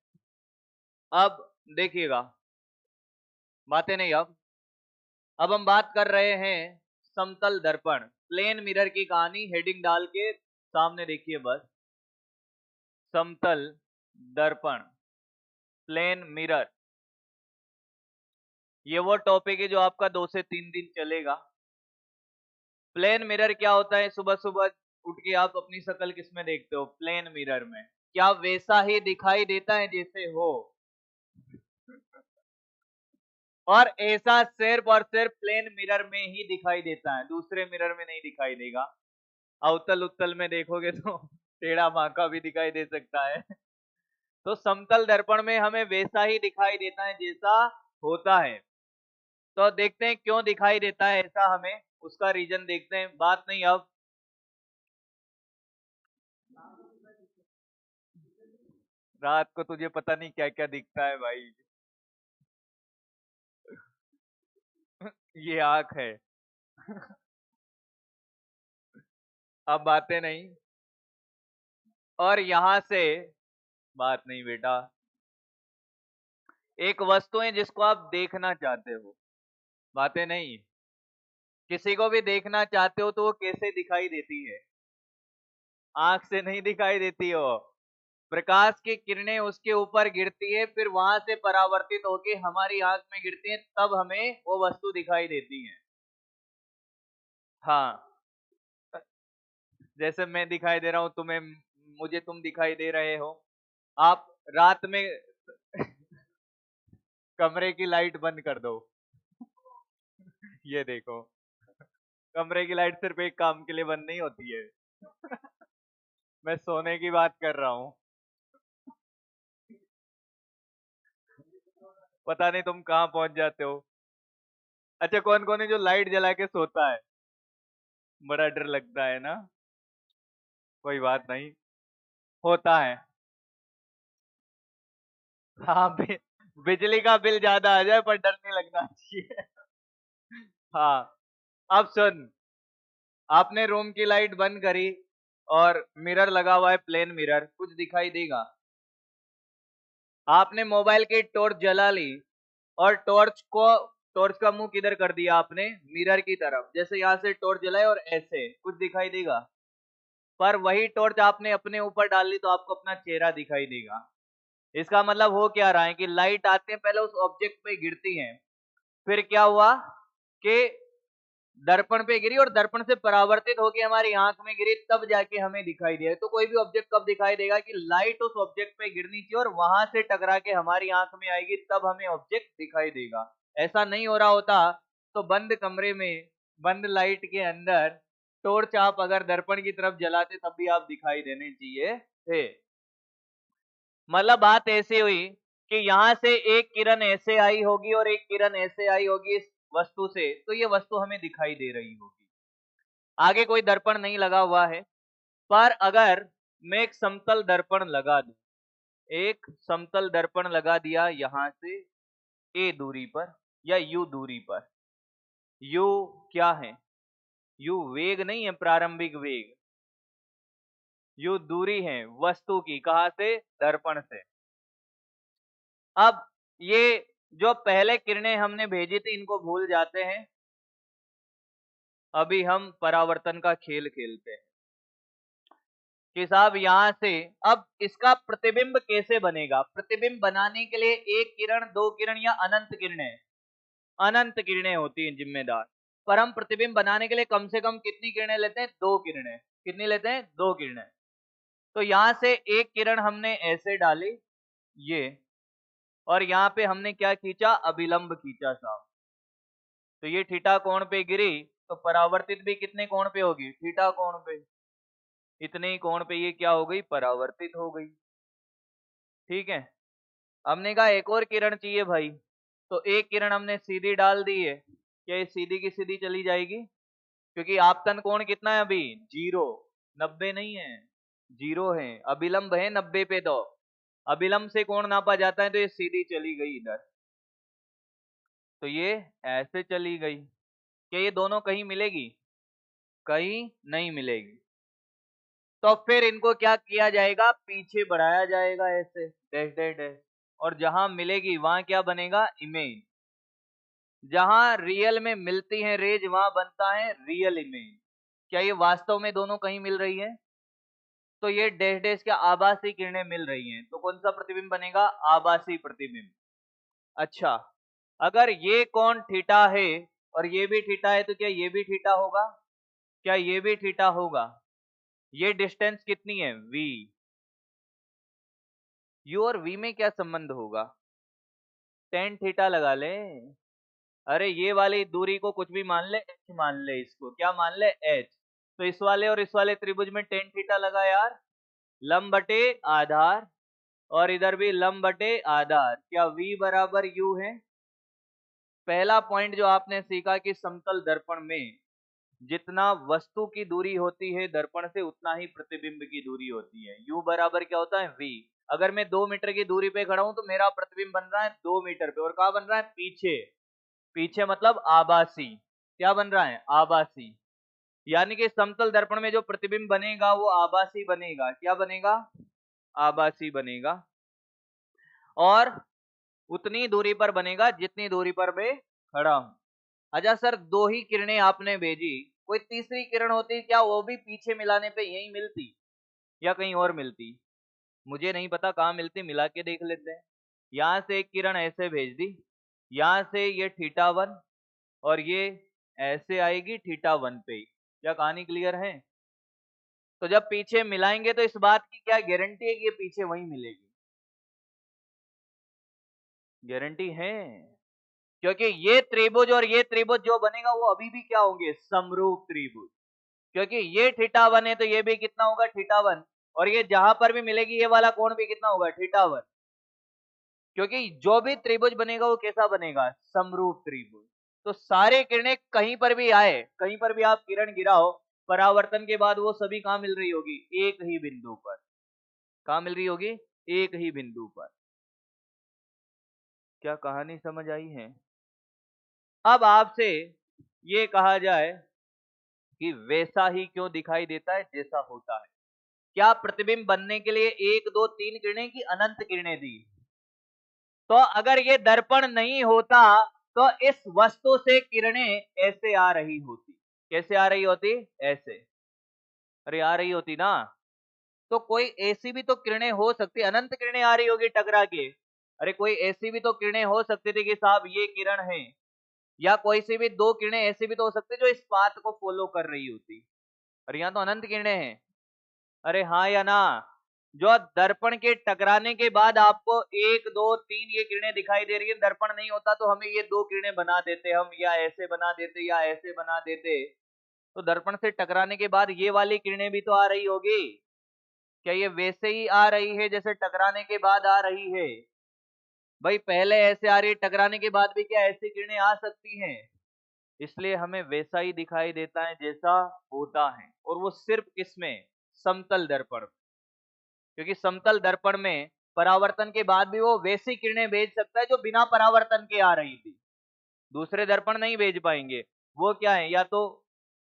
अब देखिएगा, बातें नहीं, अब हम बात कर रहे हैं समतल दर्पण, प्लेन मिरर की कहानी, हेडिंग डाल के सामने देखिए बस, समतल दर्पण, प्लेन मिरर, ये वो टॉपिक है जो आपका 2 से 3 दिन चलेगा। प्लेन मिरर क्या होता है, सुबह सुबह उठ के आप अपनी शक्ल किसमें देखते हो, प्लेन मिरर में, क्या वैसा ही दिखाई देता है जैसे हो, और ऐसा सिर्फ और सिर्फ प्लेन मिरर में ही दिखाई देता है, दूसरे मिरर में नहीं दिखाई देगा। अवतल उत्तल में देखोगे तो टेढ़ा बांका भी दिखाई दे सकता है। तो समतल दर्पण में हमें वैसा ही दिखाई देता है जैसा होता है। तो देखते हैं क्यों दिखाई देता है ऐसा हमें, उसका रीजन देखते हैं, बात नहीं अब। रात को तुझे पता नहीं क्या क्या दिखता है भाई। ये आंख है। अब बातें नहीं, और यहां से बात नहीं बेटा, एक वस्तु है जिसको आप देखना चाहते हो, बातें नहीं, किसी को भी देखना चाहते हो तो वो कैसे दिखाई देती है, आंख से नहीं दिखाई देती हो, प्रकाश की किरणें उसके ऊपर गिरती है, फिर वहां से परावर्तित होके हमारी आंख में गिरती है, तब हमें वो वस्तु दिखाई देती है। हाँ, जैसे मैं दिखाई दे रहा हूं तुम्हें, मुझे तुम दिखाई दे रहे हो। आप रात में कमरे की लाइट बंद कर दो, ये देखो, कमरे की लाइट सिर्फ एक काम के लिए बंद नहीं होती है। मैं सोने की बात कर रहा हूँ, पता नहीं तुम कहाँ पहुंच जाते हो। अच्छा, कौन कौन है जो लाइट जला के सोता है, बड़ा डर लगता है ना, कोई बात नहीं, होता है। हाँ, बिजली का बिल ज्यादा आ जाए पर डर नहीं लगना चाहिए। हाँ, अब सुन, आपने रूम की लाइट बंद करी और मिरर लगा हुआ है, प्लेन मिरर, कुछ दिखाई देगा। आपने मोबाइल की टॉर्च जला ली और टॉर्च का मुंह किधर कर दिया आपने, मिरर की तरफ, जैसे यहां से टॉर्च जलाए और ऐसे कुछ दिखाई देगा। पर वही टॉर्च आपने अपने ऊपर डाल ली तो आपको अपना चेहरा दिखाई देगा। इसका मतलब हो क्या रहा है कि लाइट आते हैं पहले उस ऑब्जेक्ट पे गिरती है, फिर क्या हुआ कि दर्पण पे गिरी और दर्पण से परावर्तित होकर हमारी आंख में गिरी, तब जाके हमें दिखाई दिया। तो कोई भी ऑब्जेक्ट कब दिखाई देगा कि लाइट उस ऑब्जेक्ट पे गिरनी चाहिए और वहां से टकरा के हमारी आंख में आएगी, तब हमें ऑब्जेक्ट दिखाई देगा। ऐसा नहीं हो रहा होता तो बंद कमरे में बंद लाइट के अंदर टॉर्च आप अगर दर्पण की तरफ जलाते तब भी आप दिखाई देने चाहिए थे। मतलब बात ऐसी हुई कि यहां से एक किरण ऐसे आई होगी और एक किरण ऐसे आई होगी इस वस्तु से, तो ये वस्तु हमें दिखाई दे रही होगी। आगे कोई दर्पण नहीं लगा हुआ है, पर अगर मैं एक समतल दर्पण लगा दूं, एक समतल दर्पण लगा दिया यहां से a दूरी पर या u दूरी पर, u क्या है, u वेग नहीं है, प्रारंभिक वेग, u दूरी है वस्तु की, कहां से, दर्पण से। अब ये जो पहले किरणें हमने भेजी थी इनको भूल जाते हैं, अभी हम परावर्तन का खेल खेलते हैं कि साहब यहां से अब इसका प्रतिबिंब कैसे बनेगा। प्रतिबिंब बनाने के लिए एक किरण, दो किरण या अनंत किरणें, अनंत किरणें होती हैं जिम्मेदार। पर हम प्रतिबिंब बनाने के लिए कम से कम कितनी किरणें लेते हैं, दो किरणें। कितनी लेते हैं, दो किरणें। तो यहां से एक किरण हमने ऐसे डाली ये, और यहां पे हमने क्या खींचा, अभिलंब खींचा साहब। तो ये थीटा कोण पे गिरी तो परावर्तित भी कितने कोण पे होगी, थीटा कोण पे। इतने ही कोण पे ये क्या हो गई, परावर्तित हो गई। ठीक है, हमने कहा एक और किरण चाहिए भाई, तो एक किरण हमने सीधी डाल दी है, क्या ये सीधी की सीधी चली जाएगी, क्योंकि आपतन कोण कितना है अभी, 0, 90 नहीं है, 0 है। अभिलंब है 90 पे, तो अभिलंब से कोण नापा जाता है, तो ये सीधी चली गई इधर, तो ये ऐसे चली गई। क्या ये दोनों कहीं मिलेगी, कहीं नहीं मिलेगी। तो फिर इनको क्या किया जाएगा, पीछे बढ़ाया जाएगा ऐसे, डैश डैश डैश, और जहां मिलेगी वहां क्या बनेगा, इमेज। जहां रियल में मिलती है रेज वहां बनता है रियल इमेज। क्या ये वास्तव में दोनों कहीं मिल रही है, तो ये डैश डैश क्या आभासी किरणें मिल रही हैं, तो कौन सा प्रतिबिंब बनेगा, आभासी प्रतिबिंब। अच्छा, अगर ये कोण थीटा है और ये भी थीटा है, तो क्या ये भी थीटा होगा, क्या ये भी थीटा होगा। ये डिस्टेंस कितनी है, v, u और v में क्या संबंध होगा, टेन थीटा लगा ले। अरे ये वाली दूरी को कुछ भी मान ले, h मान ले, इसको क्या मान ले, h। तो इस वाले और इस वाले त्रिभुज में टेन थीटा लगा यार, लंब बटे आधार, और इधर भी लंब बटे आधार, क्या v बराबर u है। पहला पॉइंट जो आपने सीखा कि समतल दर्पण में जितना वस्तु की दूरी होती है दर्पण से, उतना ही प्रतिबिंब की दूरी होती है। u बराबर क्या होता है, v। अगर मैं 2 मीटर की दूरी पे खड़ा हूं तो मेरा प्रतिबिंब बन रहा है 2 मीटर पे, और कहां बन रहा है, पीछे। पीछे मतलब आभासी, क्या बन रहा है, आभासी। यानी कि समतल दर्पण में जो प्रतिबिंब बनेगा वो आभासी बनेगा, क्या बनेगा, आभासी बनेगा, और उतनी दूरी पर बनेगा जितनी दूरी पर मैं खड़ा हूं। अच्छा सर, दो ही किरणें आपने भेजी, कोई तीसरी किरण होती क्या, वो भी पीछे मिलाने पे यही मिलती या कहीं और मिलती, मुझे नहीं पता कहाँ मिलती, मिला के देख लेते हैं। यहां से एक किरण ऐसे भेज दी, यहां से ये θ1, और ये ऐसे आएगी θ1 पे। क्या कहानी क्लियर है। तो जब पीछे मिलाएंगे तो इस बात की क्या गारंटी है कि ये पीछे वहीं मिलेगी, गारंटी है, क्योंकि ये त्रिभुज और ये त्रिभुज जो बनेगा वो अभी भी क्या होंगे, समरूप त्रिभुज। क्योंकि ये θ1 है तो ये भी कितना होगा, θ1, और ये जहां पर भी मिलेगी ये वाला कोण भी कितना होगा, θ1। क्योंकि जो भी त्रिभुज बनेगा वो कैसा बनेगा, समरूप त्रिभुज। तो सारे किरणें कहीं पर भी आए, कहीं पर भी आप किरण गिराओ, परावर्तन के बाद वो सभी कहां मिल रही होगी, एक ही बिंदु पर। कहां मिल रही होगी, एक ही बिंदु पर। क्या कहानी समझ आई है। अब आपसे ये कहा जाए कि वैसा ही क्यों दिखाई देता है जैसा होता है। क्या प्रतिबिंब बनने के लिए 1 2 3 किरणें की अनंत किरणें दी। तो अगर ये दर्पण नहीं होता तो इस वस्तु से किरणें ऐसे आ रही होती, कैसे आ रही होती, ऐसे, अरे आ रही होती ना। तो कोई ऐसी भी तो किरणें हो सकती, अनंत किरणें आ रही होगी टकरा के। अरे कोई ऐसी भी तो किरणें हो सकती थी कि साहब ये किरण है, या कोई सी भी दो किरणें ऐसी भी तो हो सकती जो इस पाथ को फॉलो कर रही होती। अरे यहाँ तो अनंत किरणें हैं। अरे हाँ या ना। जो दर्पण के टकराने के बाद आपको 1 2 3 ये किरणें दिखाई दे रही है, दर्पण नहीं होता तो हमें ये दो किरणें बना देते हम, या ऐसे बना देते या ऐसे बना देते। तो दर्पण से टकराने के बाद ये वाली किरणें भी तो आ रही होगी। क्या ये वैसे ही आ रही है जैसे टकराने के बाद आ रही है। भाई पहले ऐसे आ रही है, टकराने के बाद भी क्या ऐसी किरणें आ सकती हैं। इसलिए हमें वैसा ही दिखाई देता है जैसा होता है, और वो सिर्फ किसमें, समतल दर्पण, क्योंकि समतल दर्पण में परावर्तन के बाद भी वो वैसी किरणें भेज सकता है जो बिना परावर्तन के आ रही थी। दूसरे दर्पण नहीं भेज पाएंगे। वो क्या है, या तो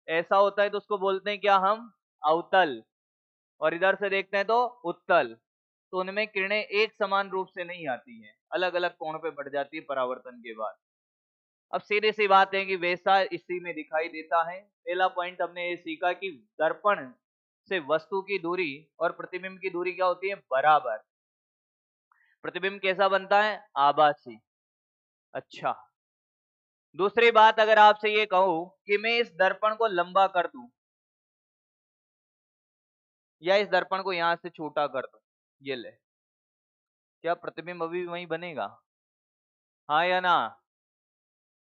ऐसा होता है तो उसको बोलते हैं क्या हम, अवतल, और इधर से देखते हैं तो उत्तल। तो उनमें किरणें एक समान रूप से नहीं आती हैं, अलग अलग कोण पे बढ़ जाती है परावर्तन के बाद। अब सीधी सी बात है कि वैसा इसी में दिखाई देता है। पहला पॉइंट हमने ये सीखा कि दर्पण से वस्तु की दूरी और प्रतिबिंब की दूरी क्या होती है, बराबर। प्रतिबिंब कैसा बनता है, आभासी। अच्छा, दूसरी बात, अगर आपसे ये कहूं कि मैं इस दर्पण को लंबा कर दूं या इस दर्पण को यहां से छोटा कर दूं, ये ले, क्या प्रतिबिंब अभी भी वहीं बनेगा, हाँ या ना?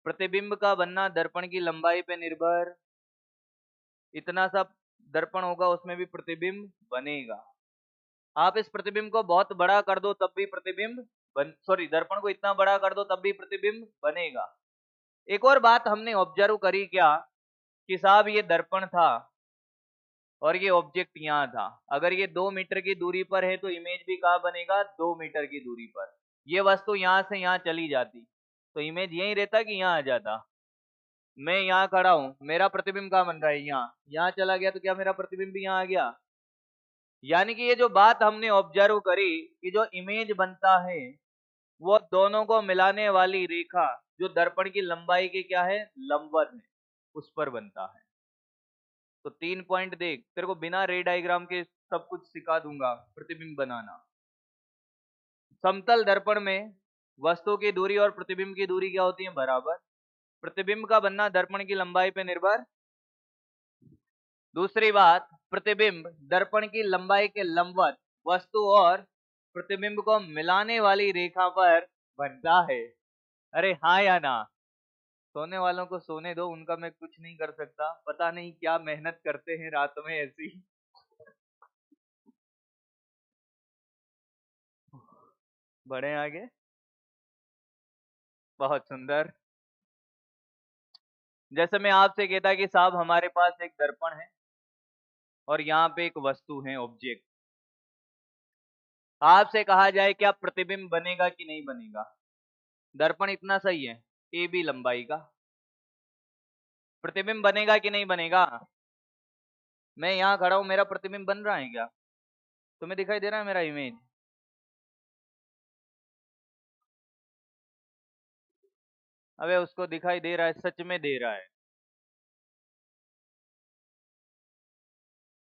प्रतिबिंब का बनना दर्पण की लंबाई पे निर्भर, इतना सा दर्पण होगा उसमें भी प्रतिबिंब बनेगा। आप इस प्रतिबिंब को बहुत बड़ा कर दो तब भी प्रतिबिंब दर्पण को इतना बड़ा कर दो तब भी प्रतिबिंब बनेगा। एक और बात हमने ऑब्जर्व करी क्या, कि साहब ये दर्पण था और ये ऑब्जेक्ट यहाँ था, अगर ये 2 मीटर की दूरी पर है तो इमेज भी कहाँ बनेगा, 2 मीटर की दूरी पर। ये वस्तु यहाँ से यहाँ चली जाती तो इमेज यहीं रहता कि यहाँ आ जाता। मैं यहाँ खड़ा हूं, मेरा प्रतिबिंब कहाँ बन रहा है, यहाँ, यहाँ चला गया तो क्या मेरा प्रतिबिंब भी यहाँ आ गया? यानी कि ये जो बात हमने ऑब्जर्व करी कि जो इमेज बनता है वो दोनों को मिलाने वाली रेखा जो दर्पण की लंबाई के क्या है, लंबवत है, उस पर बनता है। तो 3 पॉइंट देख, तेरे को बिना रे डायग्राम के सब कुछ सिखा दूंगा प्रतिबिंब बनाना। समतल दर्पण में वस्तु की दूरी और प्रतिबिंब की दूरी क्या होती है, बराबर। प्रतिबिंब का बनना दर्पण की लंबाई पे निर्भर। दूसरी बात, प्रतिबिंब दर्पण की लंबाई के लंबवत वस्तु और प्रतिबिंब को मिलाने वाली रेखा पर बनता है। अरे हाँ या ना? सोने वालों को सोने दो, उनका मैं कुछ नहीं कर सकता, पता नहीं क्या मेहनत करते हैं रात में ऐसी। बढ़े आगे, बहुत सुंदर। जैसे मैं आपसे कहता कि साहब हमारे पास एक दर्पण है और यहाँ पे एक वस्तु है, ऑब्जेक्ट। आपसे कहा जाए क्या प्रतिबिंब बनेगा कि नहीं बनेगा? दर्पण इतना सही है, ए बी लंबाई का, प्रतिबिंब बनेगा कि नहीं बनेगा? मैं यहाँ खड़ा हूं, मेरा प्रतिबिंब बन रहा है क्या? तुम्हें दिखाई दे रहा है मेरा इमेज? अबे उसको दिखाई दे रहा है, सच में दे रहा है।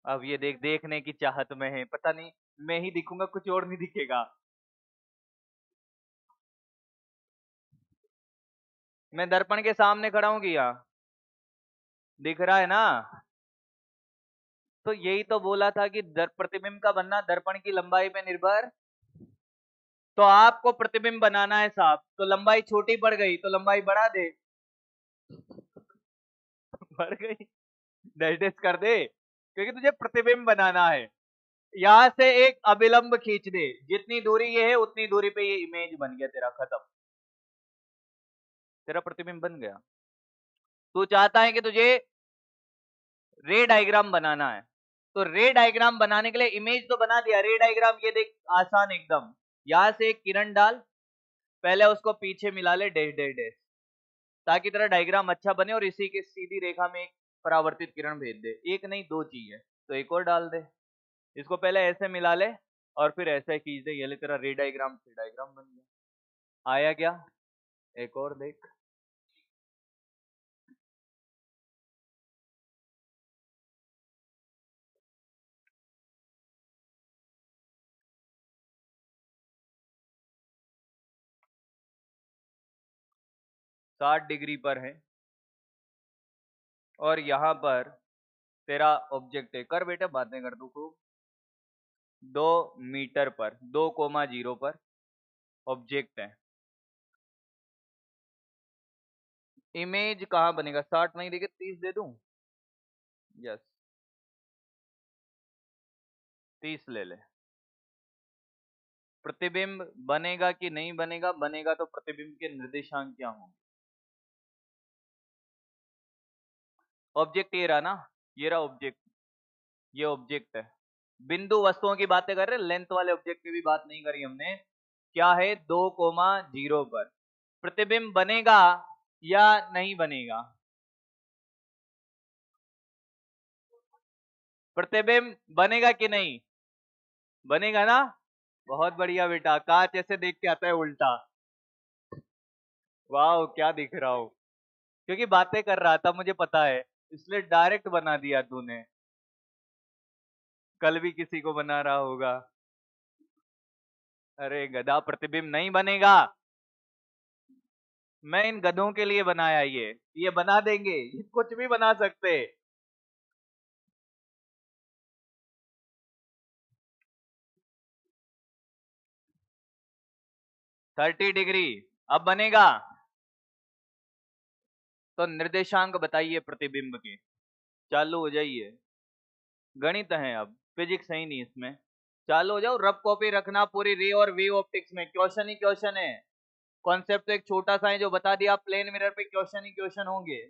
अब ये देख, देखने की चाहत में है, पता नहीं मैं ही दिखूंगा, कुछ और नहीं दिखेगा। मैं दर्पण के सामने खड़ा हूं कि यहाँ दिख रहा है ना? तो यही तो बोला था कि प्रतिबिंब का बनना दर्पण की लंबाई पे निर्भर। तो आपको प्रतिबिंब बनाना है साहब, तो लंबाई छोटी पड़ गई तो लंबाई बढ़ा दे। बढ़ गई, डैश कर दे, क्योंकि तुझे प्रतिबिंब बनाना है। यहां से एक अभिलंब खींच दे, जितनी दूरी ये है उतनी दूरी पे ये इमेज बन गया तेरा, खत्म, तेरा प्रतिबिंब बन गया। तू चाहता है कि तुझे रे डायग्राम बनाना है, तो रे डायग्राम बनाने के लिए इमेज तो बना दिया, रे डायग्राम ये देख आसान एकदम। यहां से एक किरण डाल, पहले उसको पीछे मिला ले, डैश डैश डैश, ताकि तेरा डायग्राम अच्छा बने, और इसी के सीधी रेखा में एक परावर्तित किरण भेज दे। एक नहीं, दो चाहिए तो एक और डाल दे। इसको पहले ऐसे मिला ले और फिर ऐसे खींच दे, ये ले तेरा रे डायग्राम से डायग्राम बन गया। आया क्या? एक और देख, 60 डिग्री पर है और यहाँ पर तेरा ऑब्जेक्ट है। कर बेटा, बातें कर तू खूब। 2 मीटर पर, 2,0 पर ऑब्जेक्ट है। इमेज कहाँ बनेगा, 60 नहीं देखे 30 दे दूं? यस, 30 ले ले। प्रतिबिंब बनेगा कि नहीं बनेगा? बनेगा तो प्रतिबिंब के निर्देशांक क्या होंगे? ऑब्जेक्ट ये रहा ना, ये रहा ऑब्जेक्ट। ये ऑब्जेक्ट है। बिंदु वस्तुओं की बातें कर रहे हैं, लेंथ वाले ऑब्जेक्ट की भी बात नहीं करी हमने। क्या है 2,0 पर प्रतिबिंब बनेगा या नहीं बनेगा? प्रतिबिंब बनेगा कि नहीं? बनेगा ना? बहुत बढ़िया बेटा, कांच ऐसे देख के आता है उल्टा। वाह, क्या दिख रहा हो। क्योंकि बातें कर रहा था, मुझे पता है, इसलिए डायरेक्ट बना दिया तूने। कल भी किसी को बना रहा होगा। अरे गधा, प्रतिबिंब नहीं बनेगा। मैं इन गधों के लिए बनाया ये बना देंगे, ये कुछ भी बना सकते। 30 डिग्री अब बनेगा। तो निर्देशांक बताइए प्रतिबिंब के। चालू हो जाइए, गणित है अब, फिजिक्स है ही नहीं इसमें। चालू हो जाओ, रफ कॉपी रखना पूरी रे और वे ऑप्टिक्स में, क्वेश्चन ही क्वेश्चन है। कॉन्सेप्ट तो एक छोटा सा है जो बता दिया, प्लेन मिरर पे क्वेश्चन ही क्वेश्चन होंगे।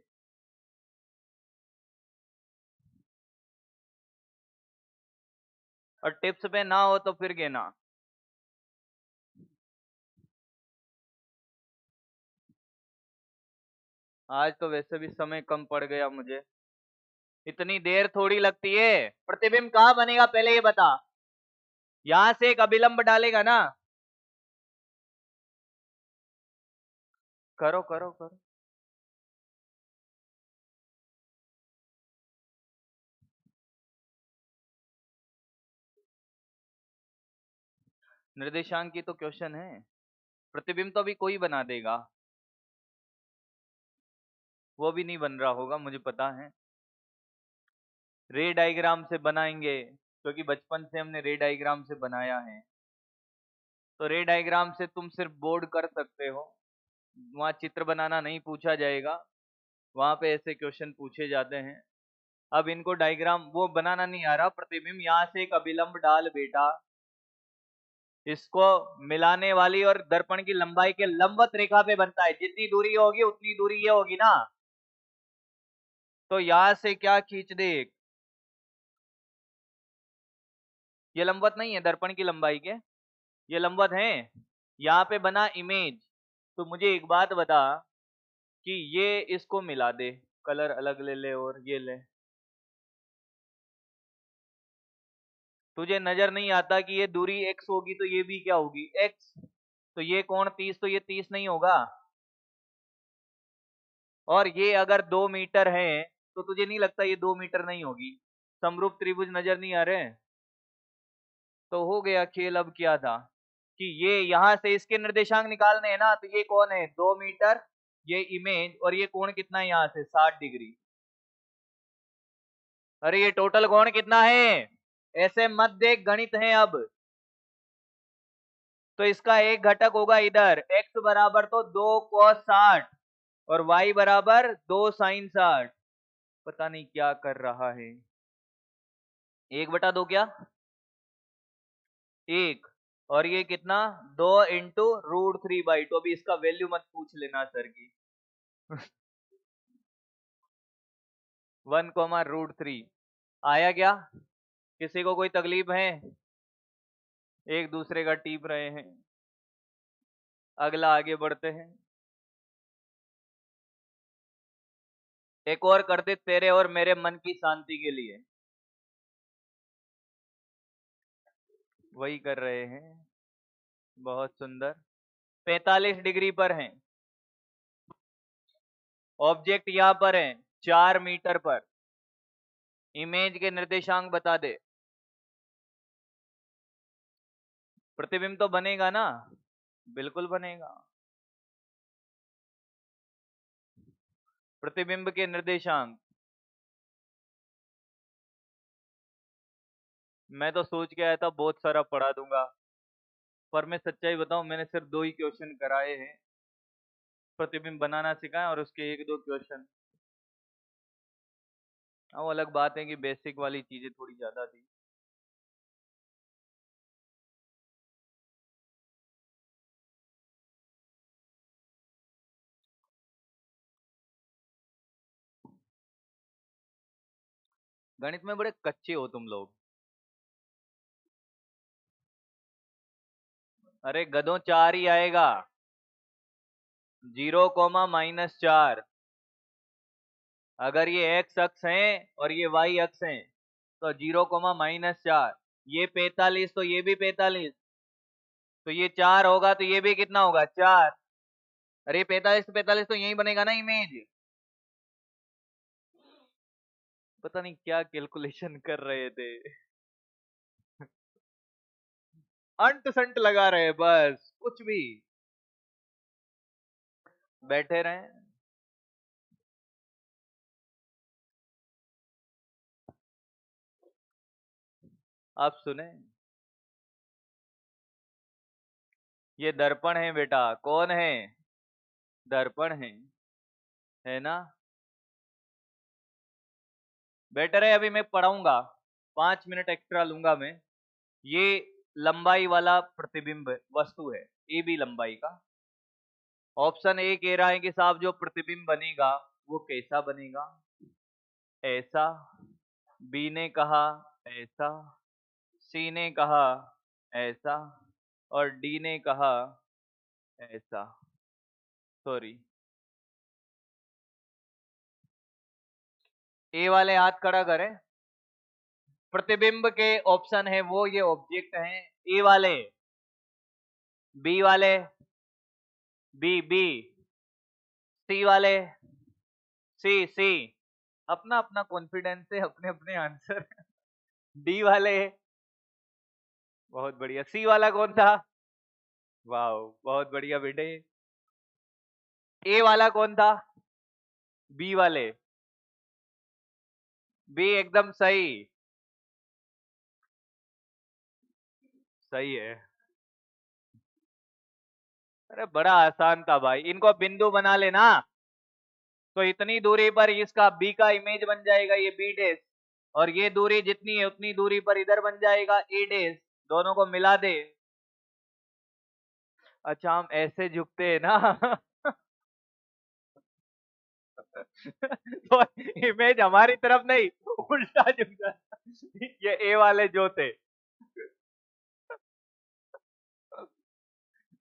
और टिप्स पे ना हो तो फिर गेना। आज तो वैसे भी समय कम पड़ गया मुझे, इतनी देर थोड़ी लगती है। प्रतिबिंब कहाँ बनेगा पहले ये बता। यहां से एक अभिलंब डालेगा ना। करो करो करो। निर्देशांक की तो क्वेश्चन है, प्रतिबिंब तो अभी कोई बना देगा। वो भी नहीं बन रहा होगा, मुझे पता है। रे डायग्राम से बनाएंगे, क्योंकि बचपन से हमने रे डायग्राम से बनाया है। तो रे डायग्राम से तुम सिर्फ बोर्ड कर सकते हो, वहां चित्र बनाना नहीं पूछा जाएगा। वहां पे ऐसे क्वेश्चन पूछे जाते हैं। अब इनको डायग्राम वो बनाना नहीं आ रहा। प्रतिबिंब यहाँ से एक अभिलंब डाल बेटा, इसको मिलाने वाली और दर्पण की लंबाई के लंबवत रेखा पे बनता है। जितनी दूरी होगी उतनी दूरी ये होगी ना। तो यहां से क्या खींच दे, ये लंबवत नहीं है दर्पण की लंबाई के, ये लंबवत है। यहाँ पे बना इमेज। तो मुझे एक बात बता कि ये इसको मिला दे, कलर अलग ले ले और ये ले। तुझे नजर नहीं आता कि ये दूरी x होगी तो ये भी क्या होगी x। तो ये कोण 30, तो ये 30 नहीं होगा। और ये अगर 2 मीटर है तो तुझे नहीं लगता ये 2 मीटर नहीं होगी। समरूप त्रिभुज नजर नहीं आ रहे? तो हो गया खेल। अब क्या था कि ये यहां से इसके निर्देशांक निकालने हैं ना, तो ये कौन है 2 मीटर, ये इमेज, और ये कोण कितना है यहाँ से 60 डिग्री। अरे ये टोटल कोण कितना है? ऐसे मत देख, गणित है अब। तो इसका एक घटक होगा इधर, x बराबर तो 2 cos 60 और y बराबर 2 sin 60। पता नहीं क्या कर रहा है। 1/2 क्या? 1। और ये कितना? 2 × √3/2। अभी इसका वैल्यू मत पूछ लेना सर की। 1, √3 आया क्या? किसी को कोई तकलीफ है? एक दूसरे का टीप रहे हैं। अगला आगे बढ़ते हैं। एक और कर दे तेरे और मेरे मन की शांति के लिए। वही कर रहे हैं। बहुत सुंदर। 45 डिग्री पर हैं। ऑब्जेक्ट यहां पर है 4 मीटर पर। इमेज के निर्देशांक बता दे। प्रतिबिंब तो बनेगा ना? बिल्कुल बनेगा। प्रतिबिंब के निर्देशांक मैं तो सोच के आया था बहुत सारा पढ़ा दूंगा, पर मैं सच्चाई बताऊं, मैंने सिर्फ 2 ही क्वेश्चन कराए हैं। प्रतिबिंब बनाना सिखाया और उसके 1-2 क्वेश्चन। वो अलग बात है कि बेसिक वाली चीजें थोड़ी ज्यादा थी। गणित में बड़े कच्चे हो तुम लोग। अरे गधों 4 ही आएगा। 0, -4। अगर ये x अक्ष है और ये y अक्ष है तो 0, -4। ये 45 तो ये भी 45, तो ये 4 होगा तो ये भी कितना होगा 4। अरे 45 तो 45 तो यही बनेगा ना इमेज। पता नहीं क्या कैलकुलेशन कर रहे थे। अंट संट लगा रहे बस, कुछ भी। बैठे रहे। आप सुने। ये दर्पण है बेटा। कौन है? दर्पण है ना। बेटर है, अभी मैं पढ़ाऊंगा, 5 मिनट एक्स्ट्रा लूंगा मैं। ये लंबाई वाला प्रतिबिंब वस्तु है, ए बी लंबाई का। ऑप्शन ए कह रहा है कि साहब जो प्रतिबिंब बनेगा वो कैसा बनेगा, ऐसा। बी ने कहा ऐसा, सी ने कहा ऐसा, और डी ने कहा ऐसा। सॉरी, ए वाले हाथ खड़ा करें। प्रतिबिंब के ऑप्शन है वो ये ऑब्जेक्ट हैं, ए वाले, बी वाले, बी बी, सी वाले, सी। अपना अपना कॉन्फिडेंस है, अपने अपने आंसर। डी वाले। बहुत बढ़िया। सी वाला कौन था? वाह, बहुत बढ़िया बेटे। ए वाला कौन था? बी वाले। बी एकदम सही। सही है। अरे बड़ा आसान था भाई, इनको बिंदु बना लेना तो इतनी दूरी पर इसका बी का इमेज बन जाएगा, ये बी डैश। और ये दूरी जितनी है उतनी दूरी पर इधर बन जाएगा ए डैश। दोनों को मिला दे। अच्छा, हम ऐसे झुकते हैं ना। तो इमेज हमारी तरफ नहीं, उल्टा झुकता। ये ए वाले जो थे।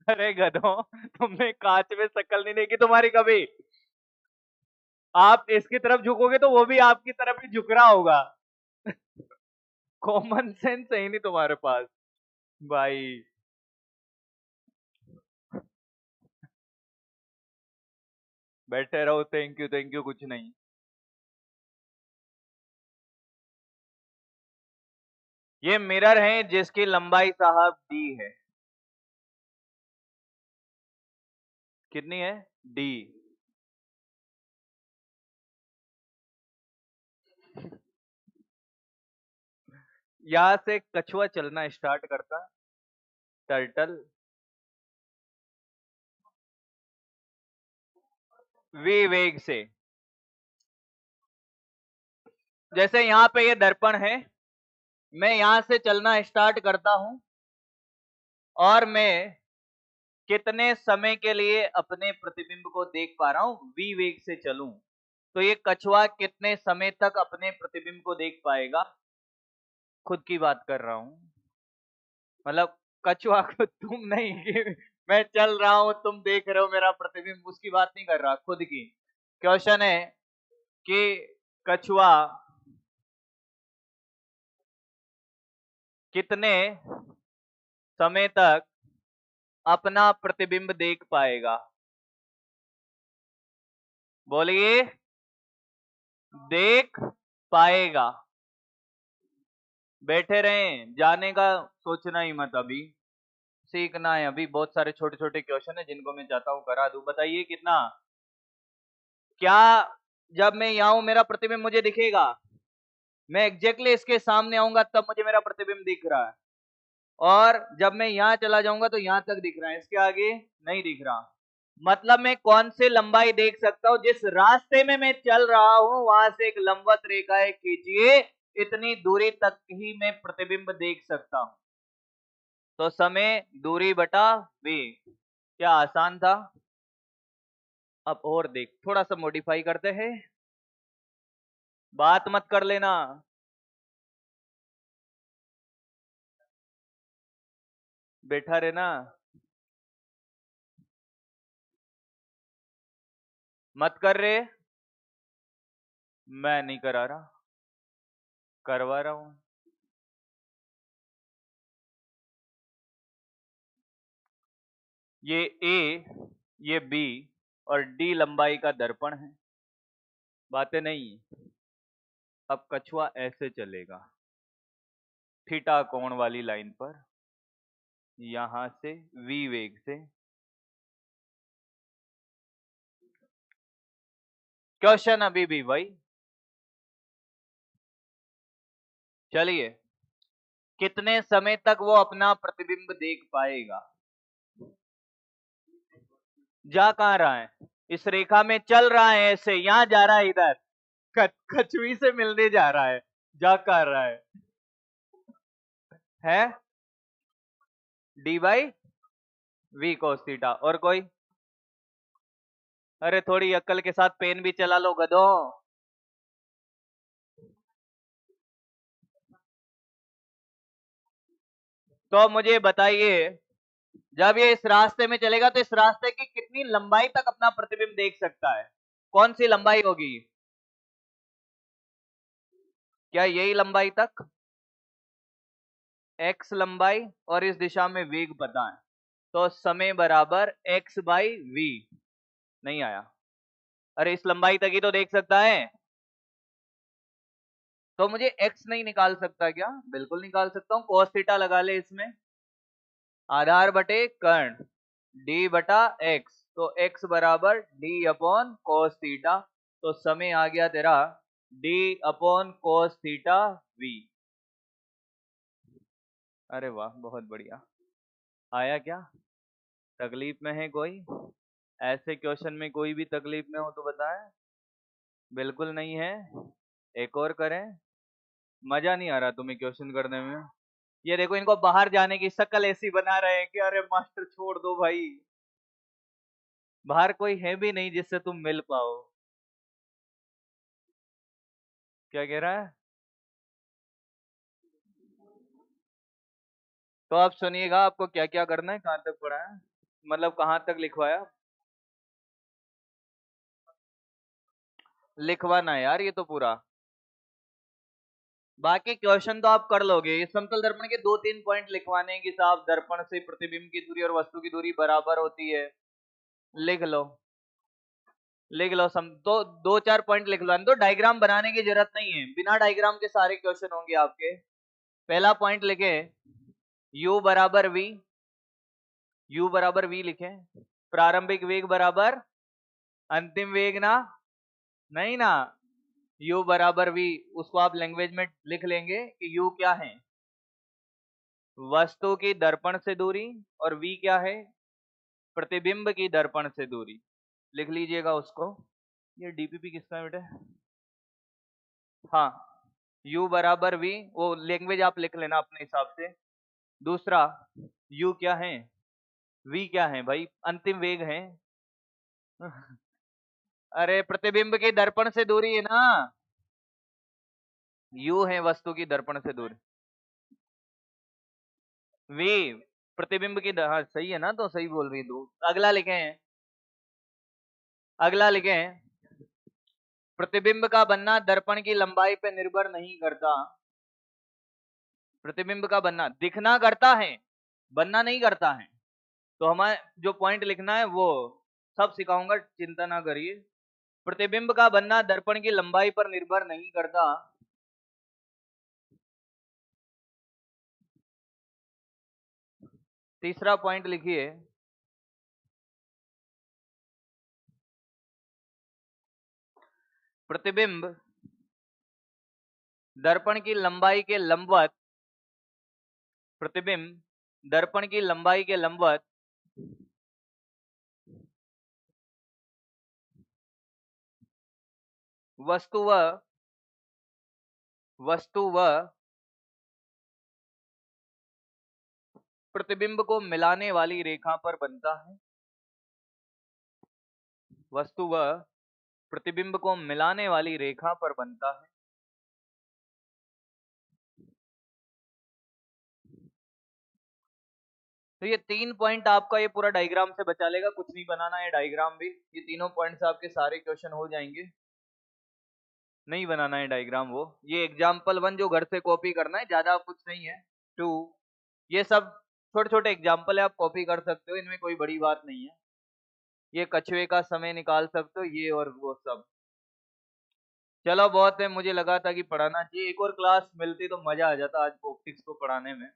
अरे गधों, तुमने कांच में शक्ल नहीं देखी तुम्हारी कभी? आप इसकी तरफ झुकोगे तो वो भी आपकी तरफ ही झुक रहा होगा। कॉमन सेंस है ही नहीं तुम्हारे पास भाई। बैठे रहो, थैंक यू कुछ नहीं। ये मिरर है जिसकी लंबाई साहब डी है। कितनी है? डी। यहां से कछुआ चलना स्टार्ट करता, टर्टल, वी वेग से। जैसे यहाँ पे ये दर्पण है, मैं यहां से चलना स्टार्ट करता हूं और मैं कितने समय के लिए अपने प्रतिबिंब को देख पा रहा हूं, वी वेग से चलूं तो ये कछुआ कितने समय तक अपने प्रतिबिंब को देख पाएगा। खुद की बात कर रहा हूं, मतलब कछुआ को, तुम नहीं कि मैं चल रहा हूं तुम देख रहे हो मेरा प्रतिबिंब, उसकी बात नहीं कर रहा, खुद की। क्वेश्चन है कि कछुआ कितने समय तक अपना प्रतिबिंब देख पाएगा। बोलिए। देख पाएगा। बैठे रहें, जाने का सोचना ही मत अभी। सीखना है अभी, बहुत सारे छोटे छोटे क्वेश्चन है जिनको मैं चाहता हूं करा दूं। बताइए कितना। क्या जब मैं यहाँ हूं मेरा प्रतिबिंब मुझे दिखेगा? मैं एग्जैक्टली इसके सामने आऊंगा तब मुझे मेरा प्रतिबिंब दिख रहा है, और जब मैं यहाँ चला जाऊंगा तो यहाँ तक दिख रहा है, इसके आगे नहीं दिख रहा। मतलब मैं कौन से लंबाई देख सकता हूं? जिस रास्ते में मैं चल रहा हूं वहां से एक लंबवत रेखाएं खींचिए, इतनी दूरी तक ही मैं प्रतिबिंब देख सकता हूं। तो समय दूरी बटा वेग। क्या आसान था? अब और देख, थोड़ा सा मॉडिफाई करते हैं, बात मत कर लेना। बैठा रहे ना, मत कर रहे, मैं नहीं करा रहा, करवा रहा हूं। ये ए, ये बी और डी लंबाई का दर्पण है, बातें नहीं। अब कछुआ ऐसे चलेगा थीटा कोण वाली लाइन पर, यहां से वी वेग से। क्वेश्चन अभी भी भाई, चलिए, कितने समय तक वो अपना प्रतिबिंब देख पाएगा? जा कहां रहा है? इस रेखा में चल रहा है ऐसे, यहां जा रहा है इधर, कछुई से मिलने जा रहा है, जा कर रहा है D by V cos theta. और कोई? अरे थोड़ी अक्ल के साथ पेन भी चला लो गधों। तो मुझे बताइए, जब ये इस रास्ते में चलेगा तो इस रास्ते की कितनी लंबाई तक अपना प्रतिबिंब देख सकता है? कौन सी लंबाई होगी? क्या यही लंबाई तक? x लंबाई, और इस दिशा में वेग पता है, तो समय बराबर x बाई वी। नहीं आया? अरे इस लंबाई तक ही तो देख सकता है, तो मुझे x नहीं निकाल सकता क्या? बिल्कुल निकाल सकता हूं, cos थीटा लगा ले इसमें, आधार बटे कर्ण d बटा x, तो x बराबर d अपॉन cos थीटा, तो समय आ गया तेरा d upon cos theta v। अरे वाह, बहुत बढ़िया। आया क्या? तकलीफ में है कोई? ऐसे क्वेश्चन में कोई भी तकलीफ में हो तो बताएं। बिल्कुल नहीं है? एक और करें? मजा नहीं आ रहा तुम्हें क्वेश्चन करने में? ये देखो, इनको बाहर जाने की शक्ल ऐसी बना रहे हैं कि अरे मास्टर छोड़ दो भाई, बाहर कोई है भी नहीं जिससे तुम मिल पाओ। क्या कह रहा है? तो आप सुनिएगा, आपको क्या क्या करना है, कहां तक पढ़ा है, मतलब कहां तक लिखवाया? लिखवाना है यार ये तो पूरा। बाकी क्वेश्चन तो आप कर लोगे। इस समतल दर्पण के 2-3 पॉइंट लिखवाने की साहब, दर्पण से प्रतिबिंब की दूरी और वस्तु की दूरी बराबर होती है, लिख लो, लिख लो। तो 2-4 पॉइंट लिख लो, तो डायग्राम बनाने की जरूरत नहीं है, बिना डायग्राम के सारे क्वेश्चन होंगे आपके। पहला पॉइंट लिखे, u बराबर v, u बराबर v लिखे, प्रारंभिक वेग बराबर अंतिम वेग ना, नहीं ना, u बराबर v, उसको आप लैंग्वेज में लिख लेंगे कि u क्या है? वस्तु की दर्पण से दूरी, और v क्या है? प्रतिबिंब की दर्पण से दूरी। लिख लीजिएगा उसको। ये डीपीपी किसका है बेटे? हाँ, u बराबर v, वो लैंग्वेज आप लिख लेना अपने हिसाब से। दूसरा, u क्या है? v क्या है भाई? अंतिम वेग है। अरे प्रतिबिंब की दर्पण से दूरी है ना, u है वस्तु की दर्पण से दूरी, v प्रतिबिंब की हाँ सही है ना, तो सही बोल रही तू। अगला लिखे हैं, अगला लिखे हैं, प्रतिबिंब का बनना दर्पण की लंबाई पे निर्भर नहीं करता। प्रतिबिंब का बनना दिखना करता है, बनना नहीं करता है। तो हमें जो पॉइंट लिखना है वो सब सिखाऊंगा, चिंता ना करिए। प्रतिबिंब का बनना दर्पण की लंबाई पर निर्भर नहीं करता। तीसरा पॉइंट लिखिए, प्रतिबिंब दर्पण की लंबाई के लंबवत, प्रतिबिंब दर्पण की लंबाई के लंबवत वस्तु व प्रतिबिंब को मिलाने वाली रेखा पर बनता है। वस्तु व प्रतिबिंब को मिलाने वाली रेखा पर बनता है। तो ये 3 पॉइंट आपका ये पूरा डायग्राम से बचा लेगा, कुछ नहीं बनाना है डायग्राम भी, ये तीनों पॉइंट्स आपके सारे क्वेश्चन हो जाएंगे, नहीं बनाना है डायग्राम वो। ये एग्जाम्पल 1 जो घर से कॉपी करना है, ज्यादा कुछ नहीं है। 2 ये सब छोटे छोटे एग्जाम्पल है, आप कॉपी कर सकते हो, इनमें कोई बड़ी बात नहीं है। ये कछुए का समय निकाल सकते हो, ये और वो सब। चलो बहुत है, मुझे लगा था कि पढ़ाना चाहिए, एक और क्लास मिलती तो मजा आ जाता आज ऑप्टिक्स को पढ़ाने में।